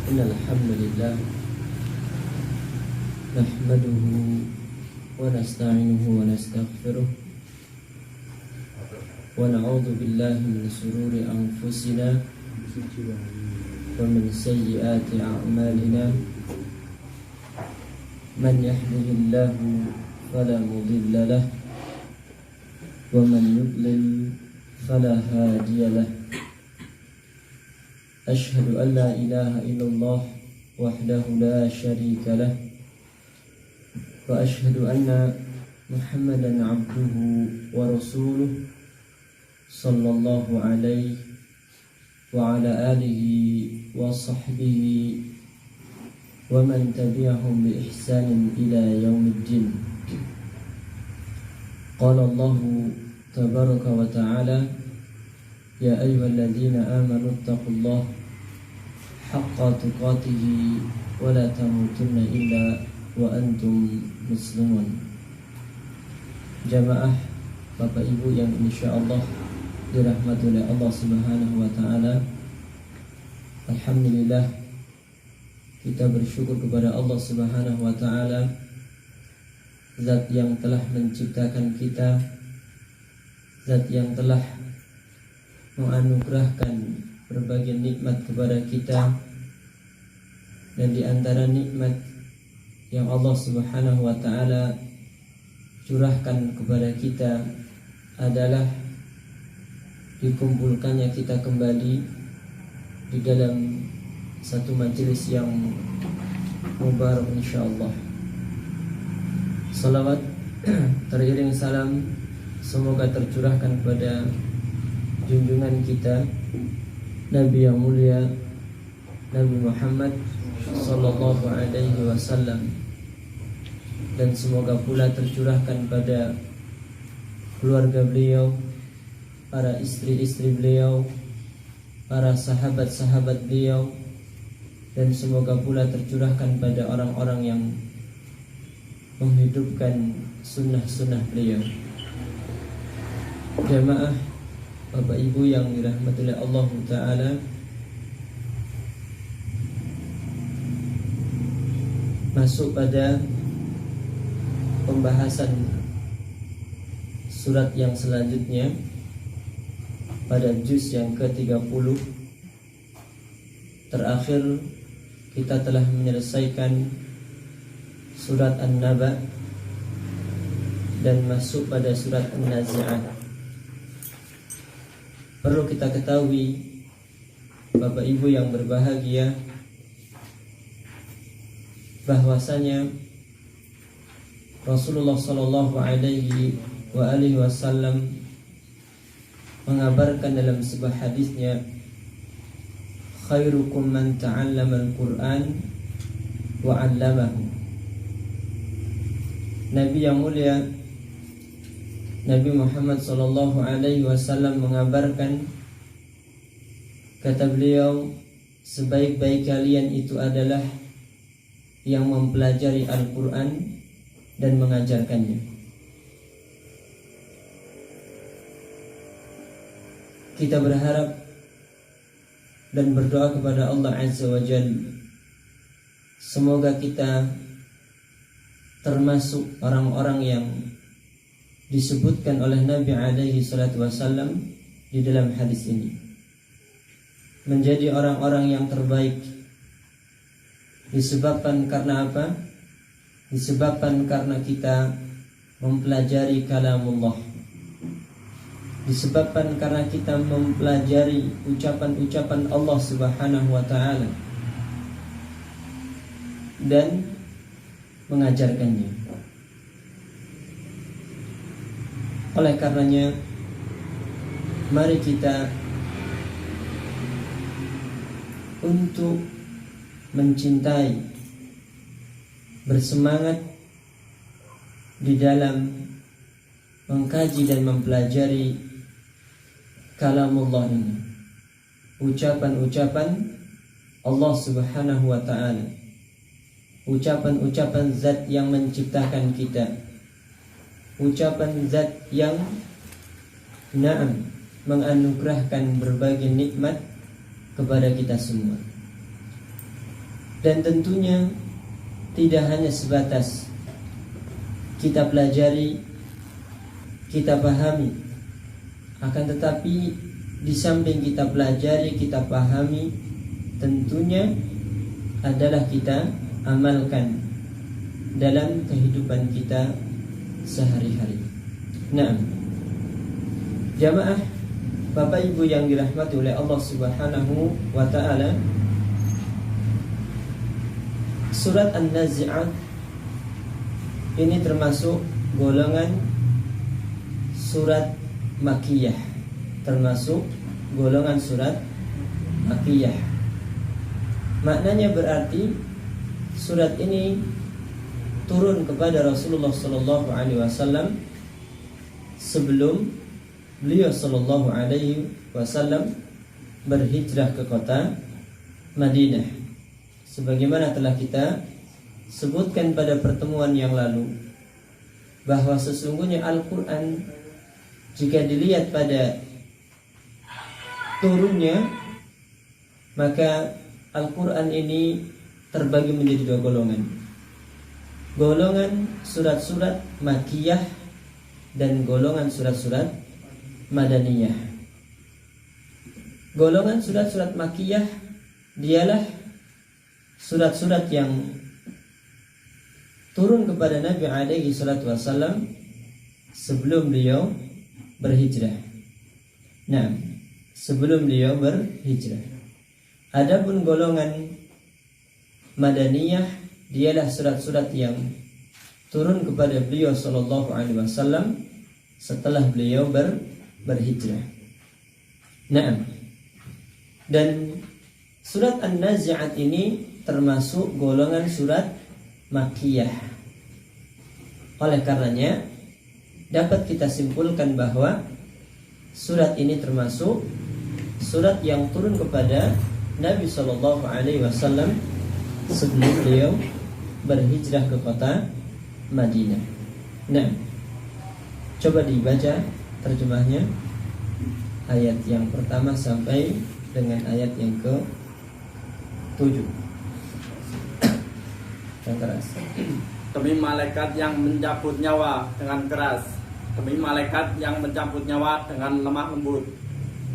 Innal hamdalillah nahmaduhu wa nasta'inuhu wa nastaghfiruh wa na'udzu billahi min shururi anfusina wa min sayyiati a'malina man yahdihillahu fala mudilla lahu wa man yudlil fala hadiya lahu. Ashhadu an la ilaha illallah wahdahu la syarika lah wa ashhadu anna Muhammadan abduhu wa rasuluh sallallahu alaihi wa ala alihi wa sahbihi wa man tabi'ahum bi ihsanin ila yaumiddin. Qala Allah tabaraka wa ta'ala ya ayyuhalladzina amanu taqullaha haqqa tuqatih wa la tamutunna illa wa antum muslimun. Jamaah Bapak Ibu yang insyaallah dirahmati oleh Allah Subhanahu wa taala. Alhamdulillah, kita bersyukur kepada Allah Subhanahu wa taala, zat yang telah menciptakan kita, zat yang telah menganugerahkan berbagai nikmat kepada kita, dan di antara nikmat yang Allah Subhanahu wa taala curahkan kepada kita adalah dikumpulkannya kita kembali di dalam satu majelis yang mubarak insyaallah. Salawat teriring salam semoga tercurahkan kepada junjungan kita Nabi yang mulia Nabi Muhammad sallallahu alaihi wasallam, dan semoga pula tercurahkan pada keluarga beliau, para istri-istri beliau, para sahabat-sahabat beliau, dan semoga pula tercurahkan pada orang-orang yang menghidupkan sunnah-sunnah beliau. Jamaah Bapak Ibu yang dirahmati oleh Allah Ta'ala, masuk pada pembahasan surat yang selanjutnya pada juz yang ke-30. Terakhir kita telah menyelesaikan surat An-Naba dan masuk pada surat An-Nazi'at. Perlu kita ketahui Bapak Ibu yang berbahagia, bahwasanya Rasulullah sallallahu alaihi wasallam mengabarkan dalam sebuah hadisnya, khairukum man ta'allama al-Qur'an wa 'allamahu. Nabi yang mulia Nabi Muhammad sallallahu alaihi wasallam mengabarkan, kata beliau, sebaik-baik kalian itu adalah yang mempelajari Al-Qur'an dan mengajarkannya. Kita berharap dan berdoa kepada Allah Azza wa Jalla, semoga kita termasuk orang-orang yang disebutkan oleh Nabi alaihi salatu wasallam di dalam hadis ini, menjadi orang-orang yang terbaik. Disebabkan karena apa? Disebabkan karena kita mempelajari kalamullah. Disebabkan karena kita mempelajari ucapan-ucapan Allah Subhanahu wa ta'ala dan mengajarkannya. Oleh karenanya, mari kita untuk mencintai, bersemangat di dalam mengkaji dan mempelajari kalamullah ini, ucapan-ucapan Allah Subhanahu wa ta'ala, ucapan-ucapan zat yang menciptakan kita, ucapan zat yang Naam, menganugerahkan berbagai nikmat kepada kita semua. Dan tentunya tidak hanya sebatas kita pelajari, kita pahami, akan tetapi di samping kita pelajari, kita pahami, tentunya adalah kita amalkan dalam kehidupan kita sehari-hari. Nah, jamaah Bapak Ibu yang dirahmati oleh Allah Subhanahu wa taala, surat An-Nazi'at ini termasuk golongan surat Makkiyah, termasuk golongan surat Makkiyah. Maknanya berarti surat ini turun kepada Rasulullah sallallahu alaihi wasallam sebelum beliau sallallahu alaihi wasallam berhijrah ke kota Madinah. Sebagaimana telah kita sebutkan pada pertemuan yang lalu, bahwa sesungguhnya Al-Qur'an jika dilihat pada turunnya, maka Al-Quran ini terbagi menjadi dua golongan. Golongan surat-surat Makkiyah dan golongan surat-surat Madaniyah. Golongan surat-surat Makkiyah dialah surat-surat yang turun kepada Nabi alaihi salatu wasallam sebelum beliau berhijrah. Nah, sebelum beliau berhijrah. Adapun golongan Madaniyah dialah surat-surat yang turun kepada beliau sallallahu alaihi wasallam setelah beliau berhijrah. Nah, dan surat An-Nazi'at ini termasuk golongan surat Makkiyah. Oleh karenanya dapat kita simpulkan bahwa surat ini termasuk surat yang turun kepada Nabi sallallahu alaihi wasallam sebelum beliau berhijrah ke kota Madinah. Nah, coba dibaca terjemahnya ayat yang pertama sampai dengan ayat yang ke-7. Yang keras. Demi malaikat yang mencabut nyawa dengan keras, demi malaikat yang mencabut nyawa dengan lemah lembut,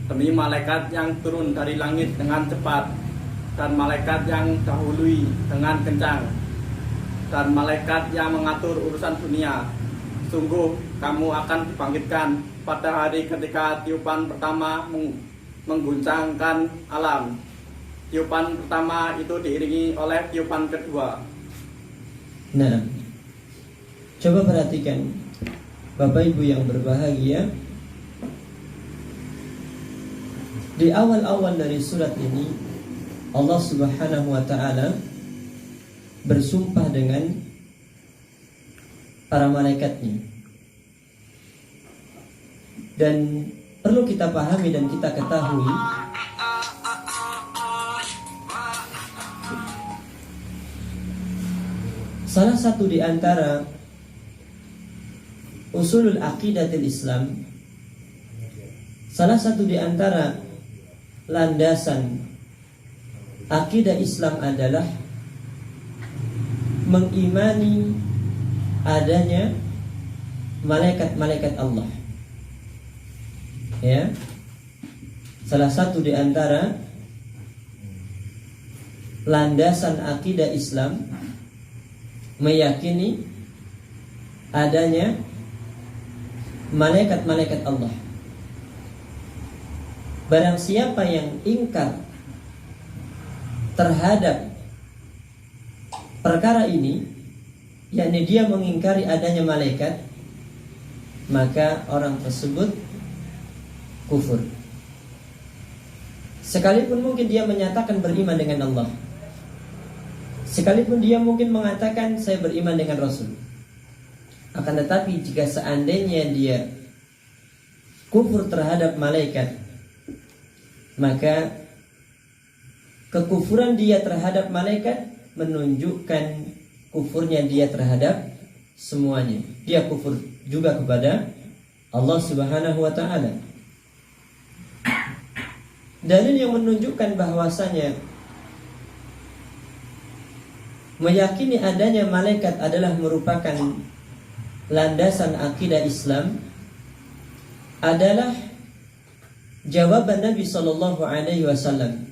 demi malaikat yang turun dari langit dengan cepat, dan malaikat yang dahului dengan kencang, dan malaikat yang mengatur urusan dunia. Sungguh kamu akan dibangkitkan pada hari ketika tiupan pertama mengguncangkan alam. Tiupan pertama itu diiringi oleh tiupan kedua. Nah, coba perhatikan Bapak Ibu yang berbahagia, di awal-awal dari surat ini Allah Subhanahu wa taala bersumpah dengan para malaikatnya. Dan perlu kita pahami dan kita ketahui, salah satu di antara usulul aqidatul Islam, salah satu di antara landasan akidah Islam adalah mengimani adanya malaikat-malaikat Allah. Ya. Salah satu di antara landasan akidah Islam meyakini adanya malaikat-malaikat Allah. Barang siapa yang ingkar terhadap perkara ini, yakni dia mengingkari adanya malaikat, maka orang tersebut kufur. Sekalipun mungkin dia menyatakan beriman dengan Allah, sekalipun dia mungkin mengatakan saya beriman dengan Rasul, akan tetapi jika seandainya dia kufur terhadap malaikat, maka kekufuran dia terhadap malaikat menunjukkan kufurnya dia terhadap semuanya. Dia kufur juga kepada Allah Subhanahu wa taala. Dalil yang menunjukkan bahwasanya meyakini adanya malaikat adalah merupakan landasan akidah Islam adalah jawaban Nabi sallallahu alaihi wasallam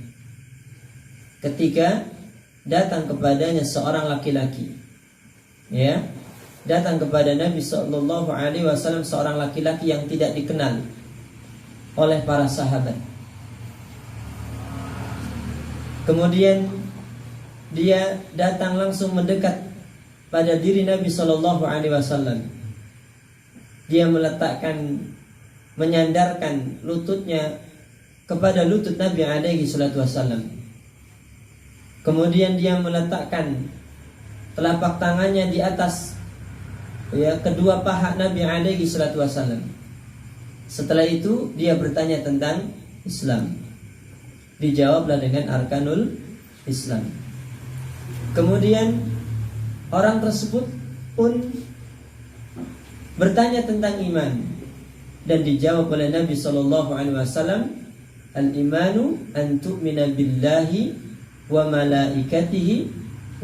ketika datang kepadanya seorang laki-laki. Ya, datang kepada Nabi sallallahu alaihi wasallam seorang laki-laki yang tidak dikenal oleh para sahabat. Kemudian dia datang langsung mendekat pada diri Nabi sallallahu alaihi wasallam. Dia menyandarkan lututnya kepada lutut Nabi alaihi salatu wasallam. Kemudian dia meletakkan telapak tangannya di atas kedua paha Nabi alaihi salatu wasallam. Setelah itu dia bertanya tentang Islam. Dijawablah dengan arkanul Islam. Kemudian orang tersebut pun bertanya tentang iman dan dijawab oleh Nabi sallallahu alaihi wasallam, al-imanu an tu'mina billahi wa malaikatihi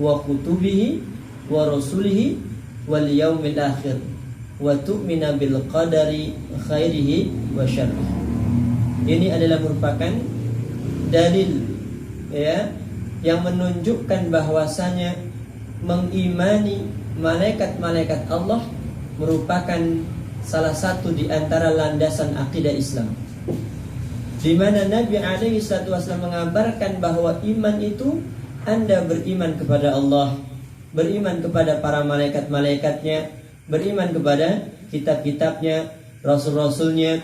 wa kutubihi wa rasulihi wal yaumil akhir wa tu'mina bil qadari khairihi wa syarrihi. Ini adalah merupakan dalil yang menunjukkan bahwasanya mengimani malaikat-malaikat Allah merupakan salah satu di antara landasan akidah Islam, di mana Nabi alaihi salatu wasallam mengabarkan bahwa iman itu Anda beriman kepada Allah, beriman kepada para malaikat-malaikatnya, beriman kepada kitab-kitabnya, rasul-rasulnya,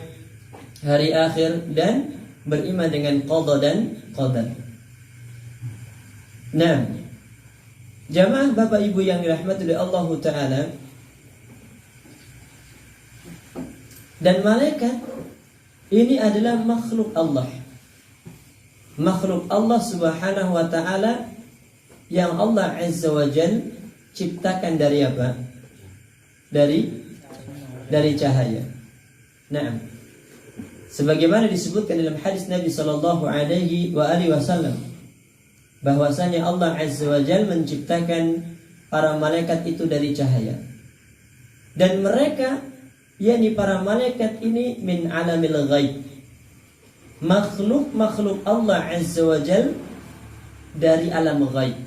hari akhir, dan beriman dengan qada dan qadar. Nah, jamaah Bapak Ibu yang dirahmati oleh Allah Ta'ala, dan malaikat ini adalah makhluk Allah. Makhluk Allah Subhanahu wa Ta'ala yang Allah Azza wa Jal ciptakan dari apa? Dari cahaya. Nah, sebagaimana disebutkan dalam hadis Nabi sallallahu alaihi wasallam, bahwasanya Allah Azza wa Jalla menciptakan para malaikat itu dari cahaya. Dan mereka, yakni para malaikat ini, min alamil ghaib, makhluk-makhluk Allah Azza wa Jalla dari alam ghaib.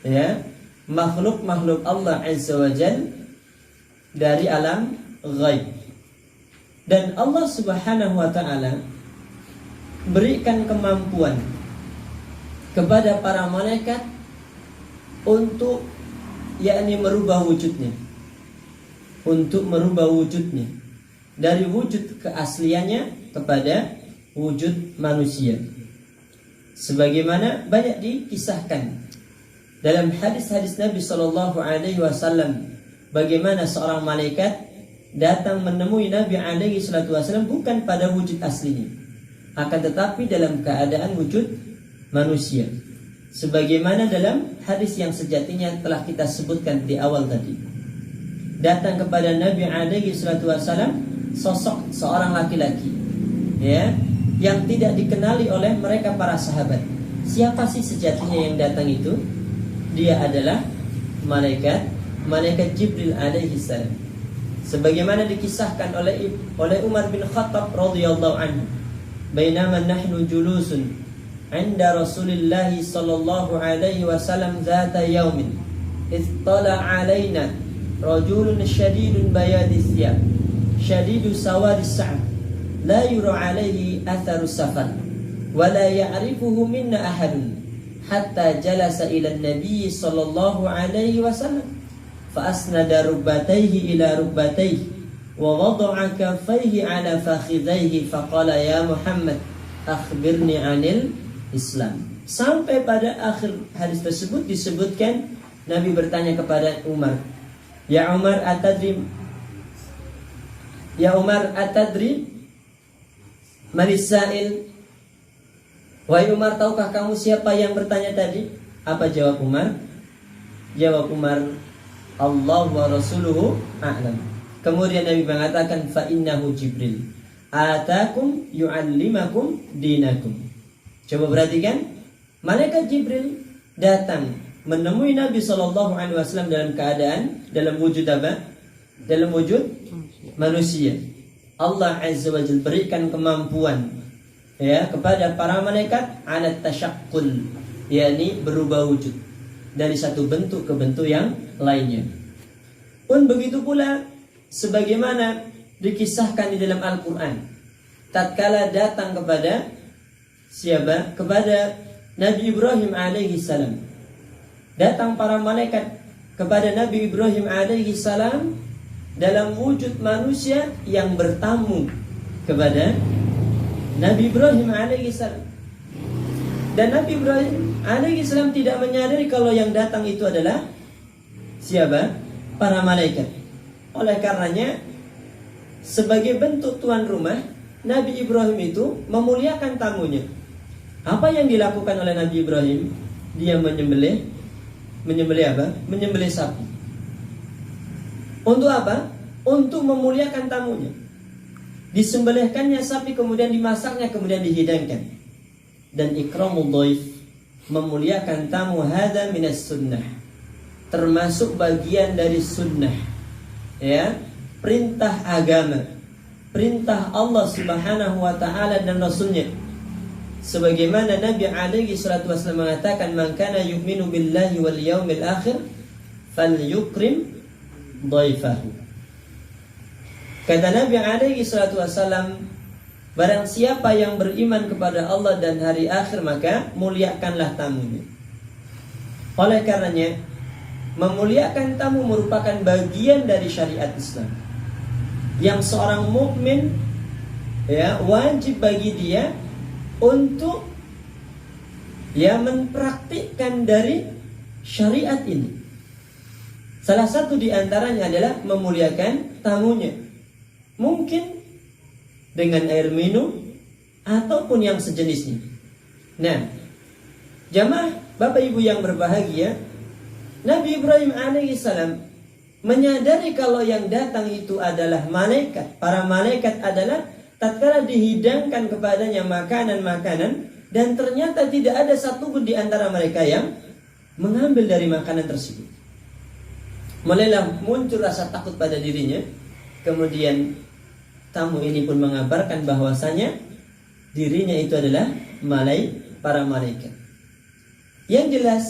Ya, makhluk-makhluk Allah Azza wa Jalla dari alam ghaib. Dan Allah Subhanahu wa Ta'ala berikan kemampuan kepada para malaikat untuk merubah wujudnya, dari wujud keasliannya kepada wujud manusia. Sebagaimana banyak dikisahkan dalam hadis-hadis Nabi sallallahu alaihi wasallam, bagaimana seorang malaikat datang menemui Nabi alaihi salatu wasallam bukan pada wujud aslinya, akan tetapi dalam keadaan wujud manusia, sebagaimana dalam hadis yang sejatinya telah kita sebutkan di awal tadi. Datang kepada Nabi alaihi salatu wasallam sosok seorang laki-laki, yang tidak dikenali oleh mereka para sahabat. Siapa sih sejatinya yang datang itu? Dia adalah malaikat Jibril alaihi salam. Sebagaimana dikisahkan oleh Umar bin Khattab radhiyallahu anhu, bainama nahnu julusun 'inda Rasulillah sallallahu alaihi wasallam zata yaumin ittala 'alaina rajulun shadidun bayadis thiyab shadidu sawadis sa'n la yura 'alaihi atharu safar wa la ya'rifuhu minna ahadun hatta jalasa ila an-nabiy sallallahu alaihi wasallam fa asnada rukbatayhi ila rukbatayhi wa wada'a kaffayhi 'ala fakhidhayhi fa qala ya Muhammad akhbirni 'anil Islam. Sampai pada akhir hadis tersebut disebutkan Nabi bertanya kepada Umar, Ya Umar atadri Marisail. Wahai Umar, tahukah kamu siapa yang bertanya tadi? Apa jawab Umar? Jawab Umar, Allah wa rasuluhu a'lam. Kemudian Nabi mengatakan fa innahu Jibril atakum yu'allimakum dinakum. Coba perhatikan, malaikat Jibril datang menemui Nabi SAW dalam wujud apa? Dalam wujud manusia. Allah Azza wa Jalla berikan kemampuan ya kepada para malaikat ala tasyakkul, yakni berubah wujud dari satu bentuk ke bentuk yang lainnya. Pun begitu pula sebagaimana dikisahkan di dalam Al-Quran, tatkala datang kepada siapa? Kepada Nabi Ibrahim alaihi salam. Datang para malaikat kepada Nabi Ibrahim alaihi salam dalam wujud manusia yang bertamu kepada Nabi Ibrahim alaihi salam. Dan Nabi Ibrahim alaihi salam tidak menyadari kalau yang datang itu adalah siapa? Para malaikat. Oleh karenanya, sebagai bentuk tuan rumah, Nabi Ibrahim itu memuliakan tamunya. Apa yang dilakukan oleh Nabi Ibrahim? Dia menyembelih apa? Menyembelih sapi. Untuk apa? Untuk memuliakan tamunya. Disembelihkannya sapi, kemudian dimasaknya, kemudian dihidangkan. Dan ikramul dhaif, memuliakan tamu, hadza minas sunnah, termasuk bagian dari sunnah. Ya, perintah agama, perintah Allah Subhanahu wa taala dan Rasulnya. Sebagaimana Nabi alaihi salatu wasallam mengatakan, "Man kana yu'minu billahi wal yaumil akhir falyukrim dhaifahu." Kata Nabi alaihi salatu wasallam, barang siapa yang beriman kepada Allah dan hari akhir, maka muliakanlah tamunya. Oleh karenanya, memuliakan tamu merupakan bagian dari syariat Islam yang seorang mukmin ya wajib bagi dia untuk ya mempraktikkan dari syariat ini. Salah satu di antaranya adalah memuliakan tamunya. Mungkin dengan air minum ataupun yang sejenisnya. Nah, jamaah Bapak Ibu yang berbahagia, Nabi Ibrahim alaihissalam menyadari kalau yang datang itu adalah malaikat. Para malaikat adalah tatkala dihidangkan kepadanya makanan-makanan, dan ternyata tidak ada satupun di antara mereka yang mengambil dari makanan tersebut. Mulailah muncul rasa takut pada dirinya. Kemudian tamu ini pun mengabarkan bahwasanya dirinya itu adalah para malaikat. Yang jelas,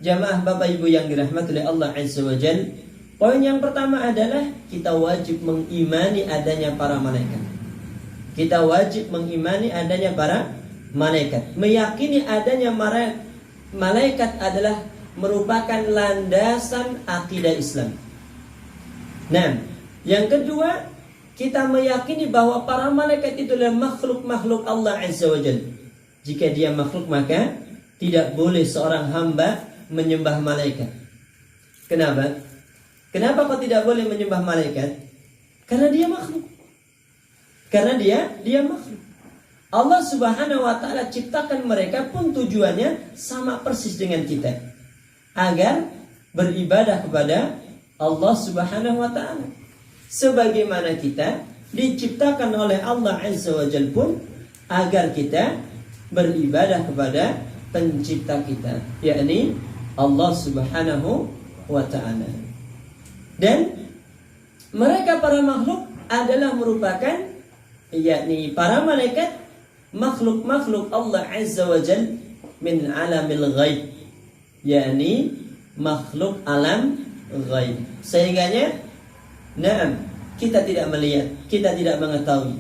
jamaah Bapak Ibu yang dirahmati oleh Allah Azza wa Jalla, poin yang pertama adalah kita wajib mengimani adanya para malaikat. Kita wajib mengimani adanya para malaikat. Meyakini adanya malaikat adalah merupakan landasan akidah Islam. Nah, yang kedua, kita meyakini bahwa para malaikat itu adalah makhluk-makhluk Allah Azza wa Jalla. Jika dia makhluk, maka tidak boleh seorang hamba menyembah malaikat. Kenapa? Kenapa kok tidak boleh menyembah malaikat? Karena dia makhluk. Karena dia makhluk. Allah Subhanahu wa taala ciptakan mereka pun tujuannya sama persis dengan kita, agar beribadah kepada Allah Subhanahu wa taala. Sebagaimana kita diciptakan oleh Allah Azza wa Jalla pun agar kita beribadah kepada pencipta kita, yakni Allah Subhanahu wa ta'ala. Dan mereka para makhluk adalah merupakan, yakni para malaikat, makhluk-makhluk Allah Azza wa Jalla min alamil ghaib, yakni makhluk alam ghaib. Sehingganya, kita tidak melihat, kita tidak mengetahui,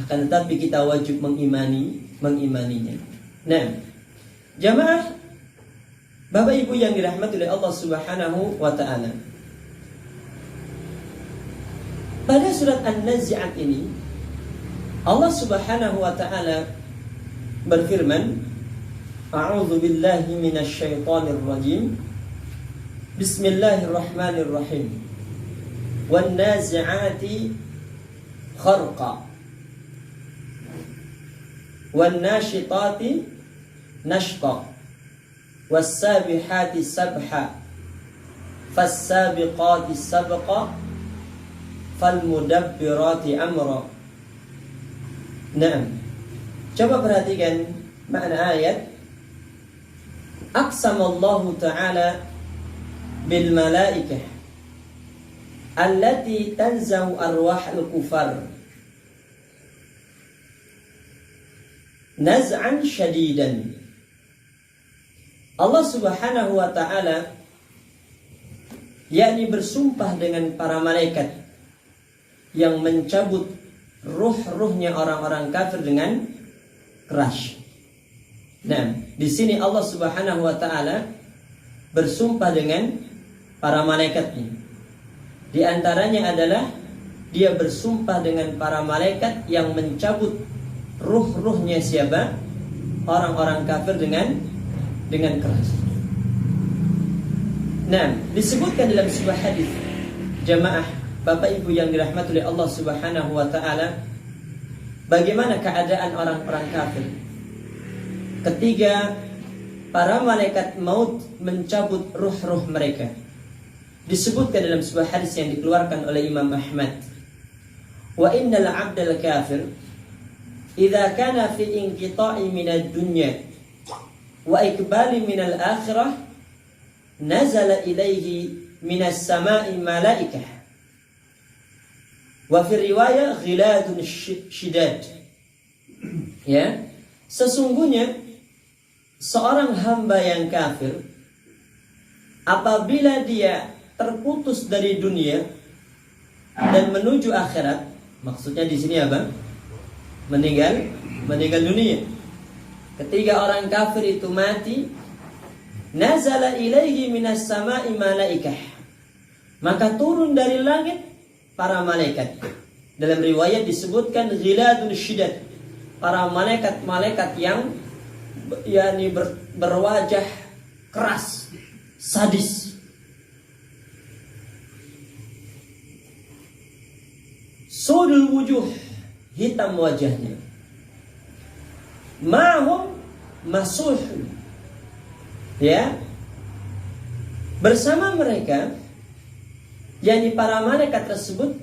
akan tetapi kita wajib mengimaninya. Nah, jamaah Bapak Ibu yang dirahmati oleh Allah Subhanahu wa taala, pada surat An-Nazi'at ini Allah Subhanahu wa taala berfirman, A'udzu billahi minasy syaithanir rajim. Bismillahirrahmanirrahim. Wan nazi'ati kharqa. Wan nashitati nashqa. Was sabihati sabha. Fas sabiqati sabqa. falmudabbirati amra. Nah, coba perhatikan makna ayat. Aqsamallahu ta'ala bil malaikah allati tanzahu arwahal kufar naz'an syadidan. Allah Subhanahu wa ta'ala yakni bersumpah dengan para malaikat yang mencabut ruh-ruhnya orang-orang kafir dengan keras. Nah, di sini Allah Subhanahu wa ta'ala bersumpah dengan para malaikatnya. Di antaranya adalah dia bersumpah dengan para malaikat yang mencabut ruh-ruhnya siapa? Orang-orang kafir dengan keras. Nah, disebutkan dalam sebuah hadis, jamaah Bapak Ibu yang dirahmati oleh Allah Subhanahu wa ta'ala, bagaimana keadaan orang-orang kafir ketika para malaikat maut mencabut ruh-ruh mereka. Disebutkan dalam sebuah hadis yang dikeluarkan oleh Imam Ahmad, wa innal 'abdal kafir idza kana fi inqita'i minad dunya wa ikbali minal akhirah nazala ilaihi minas sama'i malaikah wa fi riwayah ghiladun shidad. Ya, sesungguhnya seorang hamba yang kafir apabila dia terputus dari dunia dan menuju akhirat, maksudnya di sini apa? Meninggal dunia. Ketika orang kafir itu mati, nazala ilaihi minas sama'i malaikah, maka turun dari langit para malaikat. Dalam riwayat disebutkan ghiladun syidad, para malaikat yang yakni berwajah keras, sadis. Sudul wujuh, hitam wajahnya. Ma'hum masuh, ya, bersama mereka, yakni para malaikat tersebut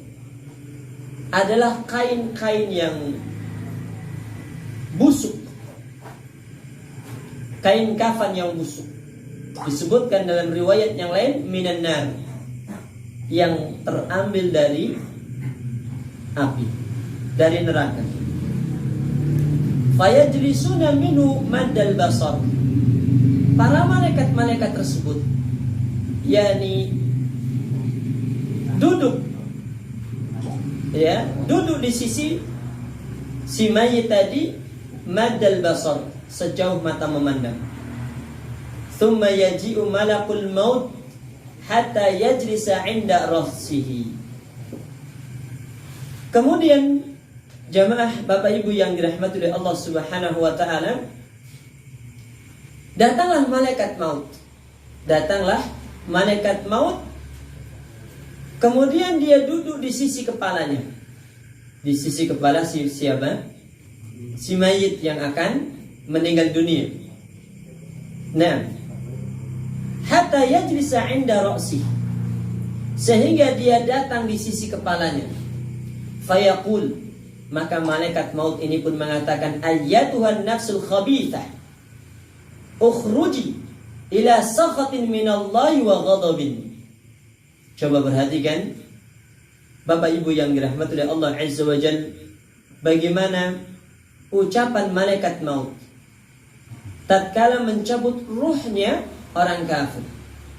adalah kain-kain yang busuk, kain kafan yang busuk. Disebutkan dalam riwayat yang lain minan nar, yang terambil dari api, dari neraka. Fayajlisuna minhu maddal basar. Para malaikat-malaikat tersebut yakni duduk di sisi si mayit tadi, maddal basar, sejauh mata memandang. Thumma yaji'u malakul maut hatta yajlisa 'inda ra'sihi. Kemudian jamaah Bapak Ibu yang dirahmati oleh Allah Subhanahu wa ta'ala, datanglah malaikat maut. Kemudian dia duduk di sisi kepalanya. Di sisi kepala siapa? Si mayit yang akan meninggal dunia. Nah, hatta yajlisa 'inda ra'si, sehingga dia datang di sisi kepalanya. Fayaqul, maka malaikat maut ini pun mengatakan, ayyatuhan nafsul khabithah ukhruji ila sakhatin minallahi wa ghadabin. Coba perhatikan Bapak Ibu yang dirahmati oleh Allah Azza wa Jalla, bagaimana ucapan malaikat maut tatkala mencabut ruhnya orang kafir.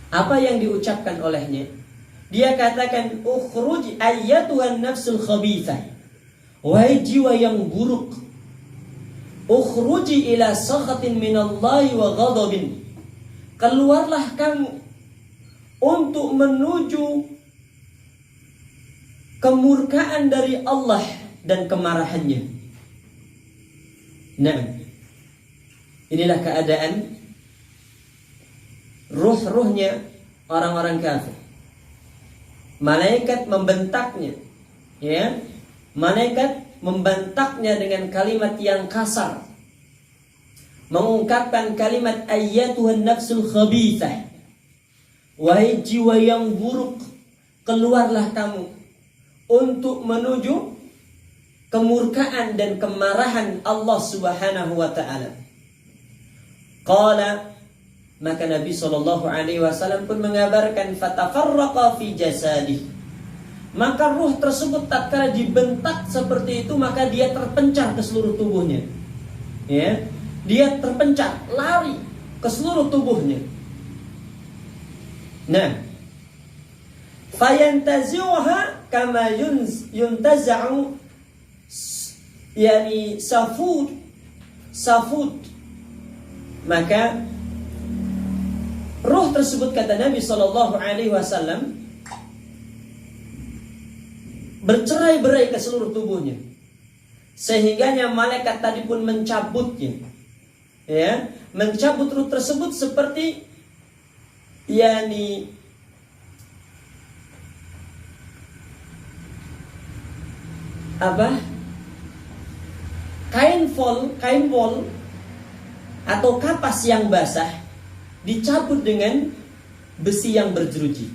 Apa yang diucapkan olehnya? Dia katakan, ukhruj ayyatuhan nafsul khabithah, wahai jiwa yang buruk, ukhruji ila sakhatin minallahi wa ghadabin, keluarlah kamu untuk menuju kemurkaan dari Allah dan kemarahannya. Nah, inilah keadaan ruh-ruhnya orang-orang kafir. Malaikat membentaknya, ya, malaikat membentaknya dengan kalimat yang kasar, mengungkapkan kalimat ayyatuhan nafsul khabithah, wahai jiwa yang buruk, keluarlah kamu untuk menuju kemurkaan dan kemarahan Allah Subhanahu wa taala. Qala, maka Nabi sallallahu alaihi wasallam pun mengabarkan, fatafarraqa fi jasadih. Maka ruh tersebut tatkala dibentak seperti itu, maka dia terpencar ke seluruh tubuhnya. Ya, dia terpencar, lari ke seluruh tubuhnya. Nah, fayantazi'uha kama yuntaza'u yani safud. Maka ruh tersebut, kata Nabi sallallahu alaihi wasallam, bercerai-berai ke seluruh tubuhnya, sehingganya malaikat tadi pun mencabutnya, ya, mencabut ruh tersebut seperti yani kain wol atau kapas yang basah dicabut dengan besi yang berjeruji.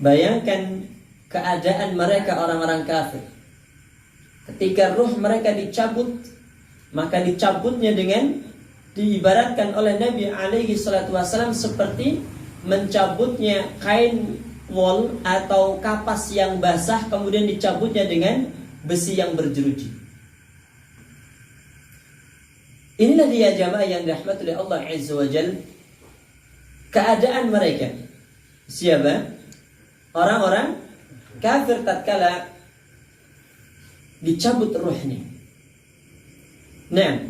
Bayangkan keadaan mereka orang-orang kafir. Ketika ruh mereka dicabut, maka dicabutnya dengan, diibaratkan oleh Nabi alaihi salatu wasallam seperti mencabutnya kain wol atau kapas yang basah, kemudian dicabutnya dengan besi yang berjeruji. Inilah dia jamaah yang dirahmati oleh Allah Azza wa Jalla, keadaan mereka. Siapa? Orang-orang kafir tatkala dicabut ruhnya. Nah,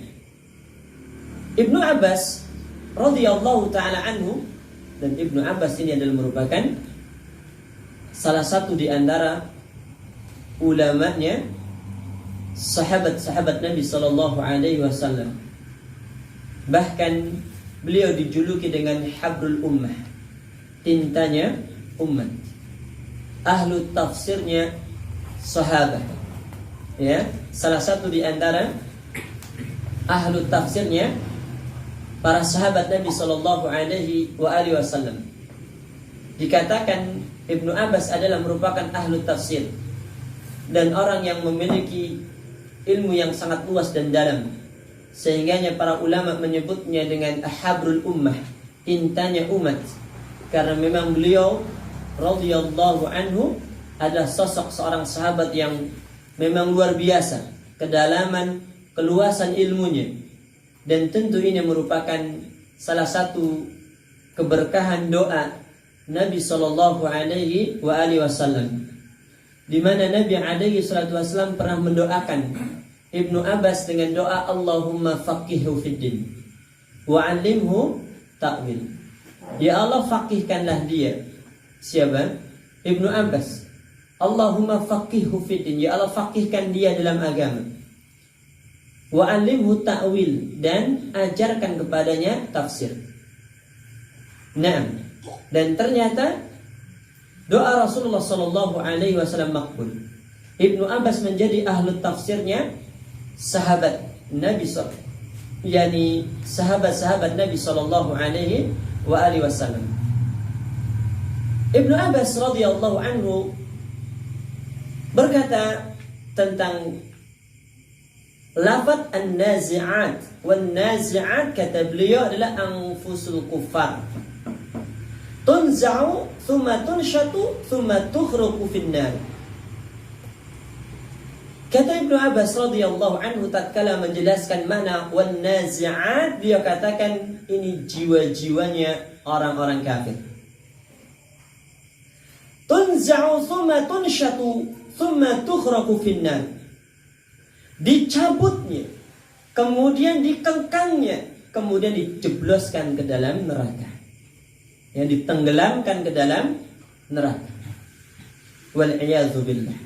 Ibnu Abbas radhiyallahu taala anhu, dan Ibnu Abbas ini adalah merupakan salah satu di antara ulamanya sahabat-sahabat Nabi sallallahu alaihi wasallam. Bahkan beliau dijuluki dengan Habrul Ummah, tintanya umat. Ahlu tafsirnya sahabat, ya, salah satu di antara ahlu tafsirnya para sahabat Nabi sallallahu alaihi wasallam. Dikatakan Ibnu Abbas adalah merupakan ahlu tafsir dan orang yang memiliki ilmu yang sangat luas dan dalam, sehingganya para ulama menyebutnya dengan Habrul Ummah, tintanya umat, karena memang beliau radhiyallahu anhu adalah sosok seorang sahabat yang memang luar biasa kedalaman, keluasan ilmunya, dan tentu ini merupakan salah satu keberkahan doa Nabi sallallahu alaihi wasallam, di mana Nabi alaihi salatu wasallam pernah mendoakan Ibnu Abbas dengan doa Allahumma faqihhu fiddin wa 'allimhu ta'wil. Ya Allah, faqihkanlah dia. Siapa? Ibnu Abbas. Allahumma faqihhu fiddin, ya Allah faqihkan dia dalam agama. Wa 'allimhu ta'wil, dan ajarkan kepadanya tafsir. Nah, dan ternyata doa Rasulullah sallallahu alaihi wasallam makbul. Ibnu Abbas menjadi ahlu tafsirnya sahabat Nabi yani sahabat-sahabat Nabi sallallahu alaihi wasallam. Ibnu Abbas radhiyallahu anhu berkata tentang lafaz an-nazi'at, wan-nazi'at kata beliau adalah anfusul kuffar, tunza'u thumma tunshatu thumma tukhruqu fin-nar. Kata Ibnu Abbas radhiyallahu anhu tatkala menjelaskan makna wan-nazi'at, dia katakan ini jiwa-jiwanya orang-orang kafir. Tunza'u thumma tunshatu thumma tukhraqu fin-nar. Dicabutnya, kemudian dikengkangnya, kemudian dijebloskan ke dalam neraka. Yang ditenggelamkan ke dalam neraka. Wal iyadzu billah.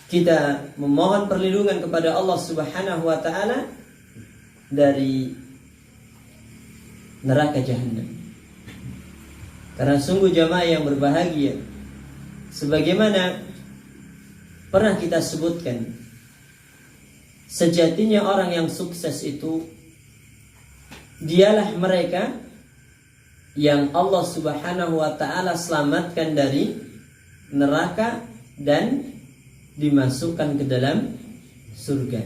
Kita memohon perlindungan kepada Allah Subhanahu wa taala dari neraka jahanam. Karena sungguh jamaah yang berbahagia, sebagaimana pernah kita sebutkan, sejatinya orang yang sukses itu dialah mereka yang Allah Subhanahu wa taala selamatkan dari neraka dan dimasukkan ke dalam surga.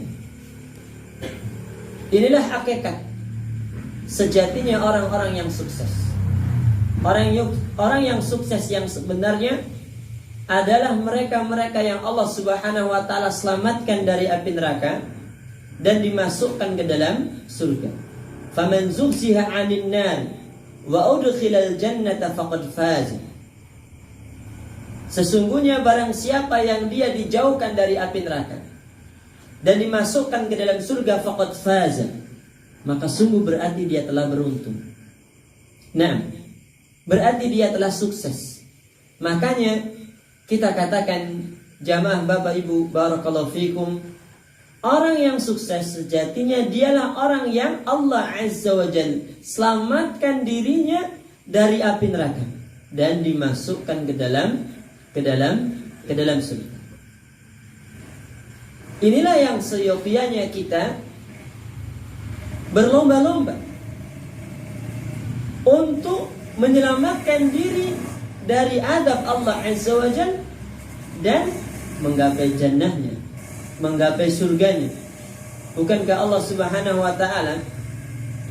Inilah hakikat sejatinya orang-orang yang sukses. Orang yang sukses yang sebenarnya adalah mereka-mereka yang Allah Subhanahu wa taala selamatkan dari api neraka dan dimasukkan ke dalam surga. Faman zuhziha 'anil nar wa udkhilal jannata faqad faz. Sesungguhnya barang siapa yang dia dijauhkan dari api neraka dan dimasukkan ke dalam surga, faqad faz, maka sungguh berarti dia telah beruntung. Nah, berarti dia telah sukses. Makanya kita katakan, jamaah Bapak Ibu barakallahu fikum, orang yang sukses sejatinya dialah orang yang Allah Azza wa Jalla selamatkan dirinya dari api neraka dan dimasukkan ke dalam surga. Inilah yang seyogianya kita berlomba-lomba untuk menyelamatkan diri dari adab Allah Azza wa Jalla dan menggapai jannahnya, menggapai surganya. Bukankah Allah Subhanahu wa taala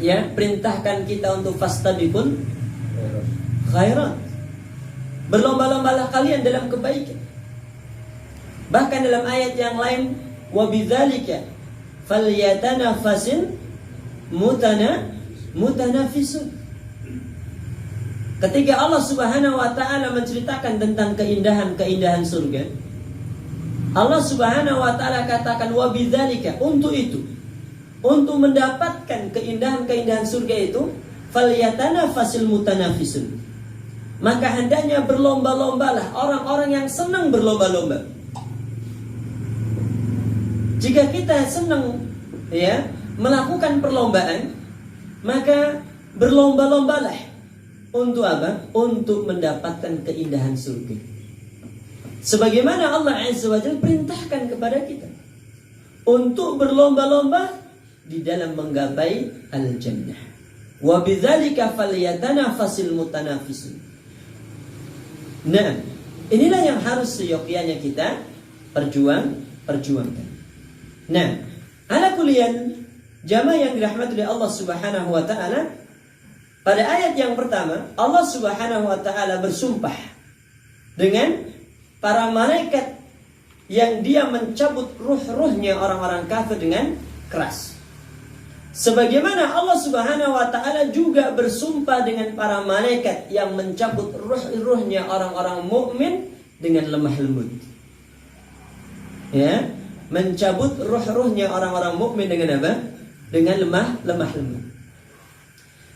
ya perintahkan kita untuk fastabiqul khairat? Berlomba-lombalah kalian dalam kebaikan. Bahkan dalam ayat yang lain, wa bidzalika falyatanafasil mutanafisun. Ketika Allah Subhanahu wa taala menceritakan tentang keindahan-keindahan surga, Allah Subhanahu wa taala katakan wa bidzalika, untuk itu, untuk mendapatkan keindahan-keindahan surga itu, falyatanafasil mutanafisun. Maka hendaknya berlomba-lombalah orang-orang yang senang berlomba-lomba. Jika kita senang ya melakukan perlombaan, maka berlomba-lombalah. Untuk apa? Untuk mendapatkan keindahan surga. Sebagaimana Allah Azza wa Jalla perintahkan kepada kita untuk berlomba-lomba di dalam menggapai al-jannah. Wa bidzalika falyatanafasil mutanafisun. Nah, inilah yang harus seyogyanya kita perjuangkan. Nah, ala kulian jamaah yang dirahmati oleh Allah Subhanahu wa taala, pada ayat yang pertama Allah Subhanahu wa taala bersumpah dengan para malaikat yang dia mencabut ruh-ruhnya orang-orang kafir dengan keras. Sebagaimana Allah Subhanahu wa taala juga bersumpah dengan para malaikat yang mencabut ruh-ruhnya orang-orang mukmin dengan lemah lembut. Ya, mencabut ruh-ruhnya orang-orang mukmin dengan apa? Dengan lemah lembut.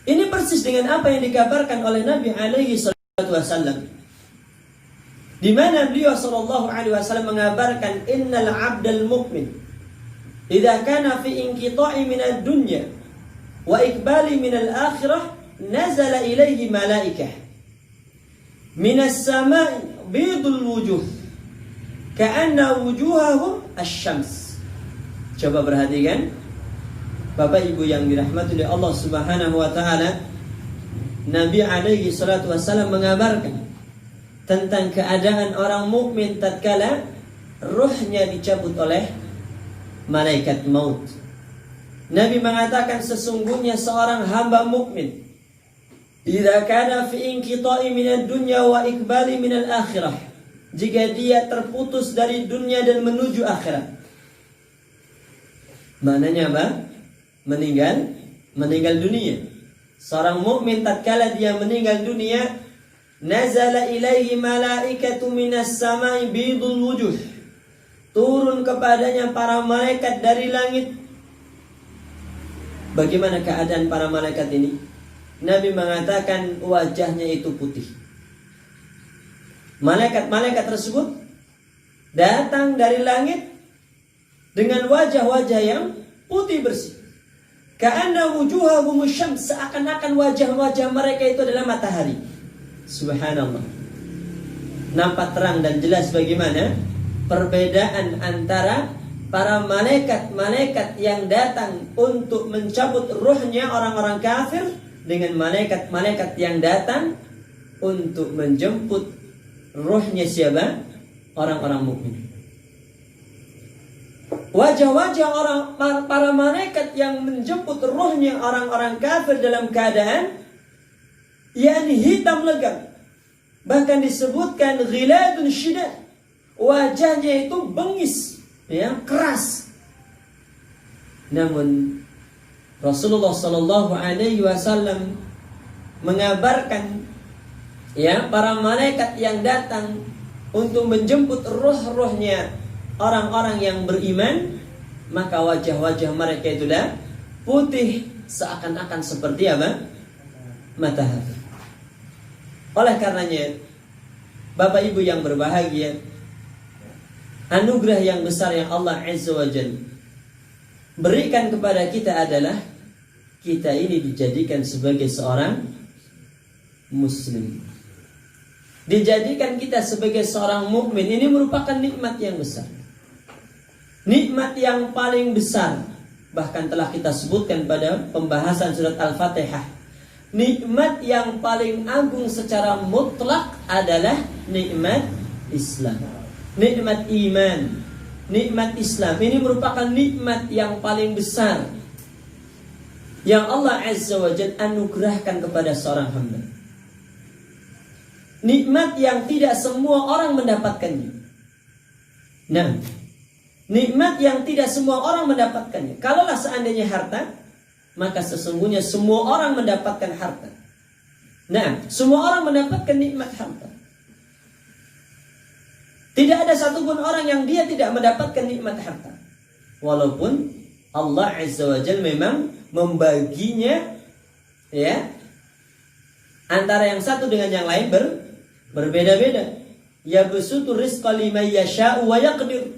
Ini persis dengan apa yang dikabarkan oleh Nabi alaihi salatu wasallam, di mana beliau sallallahu alaihi wasallam mengabarkan, innal 'abdal mu'min idza kana fi inqita'i minad dunya wa iqbali minal akhirah nazala ilaihi malaikah minas sama'i bidul wujuh ka'anna wujuhahum asy-syams. Coba perhatikan Bapak Ibu yang dirahmati oleh Allah Subhanahu wa taala, Nabi alaihi salatu wasallam mengabarkan tentang keadaan orang mukmin tatkala ruhnya dicabut oleh malaikat maut. Nabi mengatakan, sesungguhnya seorang hamba mukmin idza kana fi inqita'i minad dunya wa iqbali minal akhirah, jika dia terputus dari dunia dan menuju akhirat. Maknanya apa? Meninggal dunia. Seorang mukmin tatkala dia meninggal dunia, nazala ilaihi malaikatu minas samai bidul wujuh, turun kepadanya para malaikat dari langit. Bagaimana keadaan para malaikat ini? Nabi mengatakan wajahnya itu putih. Malaikat-malaikat tersebut datang dari langit dengan wajah-wajah yang putih bersih. Ka'anna wujuhahum syams, seakan-akan wajah-wajah mereka itu adalah matahari. Subhanallah. Nampak terang dan jelas bagaimana perbedaan antara para malaikat-malaikat yang datang untuk mencabut ruhnya orang-orang kafir dengan malaikat-malaikat yang datang untuk menjemput ruhnya siapa? Orang-orang mukmin. Wajah-wajah para malaikat yang menjemput ruhnya orang-orang kafir dalam keadaan yakni hitam legam. Bahkan disebutkan ghiladun syidad. Wajahnya itu bengis, ya, keras. Namun Rasulullah sallallahu alaihi wasallam mengabarkan, ya, para malaikat yang datang untuk menjemput roh-rohnya orang-orang yang beriman, maka wajah-wajah mereka itu dah putih seakan-akan seperti apa? Matahari. Oleh karenanya, Bapak Ibu yang berbahagia, anugerah yang besar yang Allah Azza wa Jalla berikan kepada kita adalah kita ini dijadikan sebagai seorang muslim. Dijadikan kita sebagai seorang mukmin. Ini merupakan nikmat yang besar. Nikmat yang paling besar. Bahkan telah kita sebutkan pada pembahasan surat Al-Fatihah. Nikmat yang paling agung secara mutlak adalah nikmat Islam. Nikmat iman, nikmat Islam. Ini merupakan nikmat yang paling besar yang Allah Azza wa Jalla anugerahkan kepada seorang hamba. Nikmat yang tidak semua orang mendapatkannya. Nah, nikmat yang tidak semua orang mendapatkannya. Kalaulah seandainya harta, maka sesungguhnya semua orang mendapatkan harta. Nah, semua orang mendapatkan nikmat harta. Tidak ada satupun orang yang dia tidak mendapatkan nikmat harta. Walaupun Allah Azza wa Jalla memang membaginya, ya, antara yang satu dengan yang lain berbeda-beda. Yabsutu rizqa liman yasha'u wa yaqdir.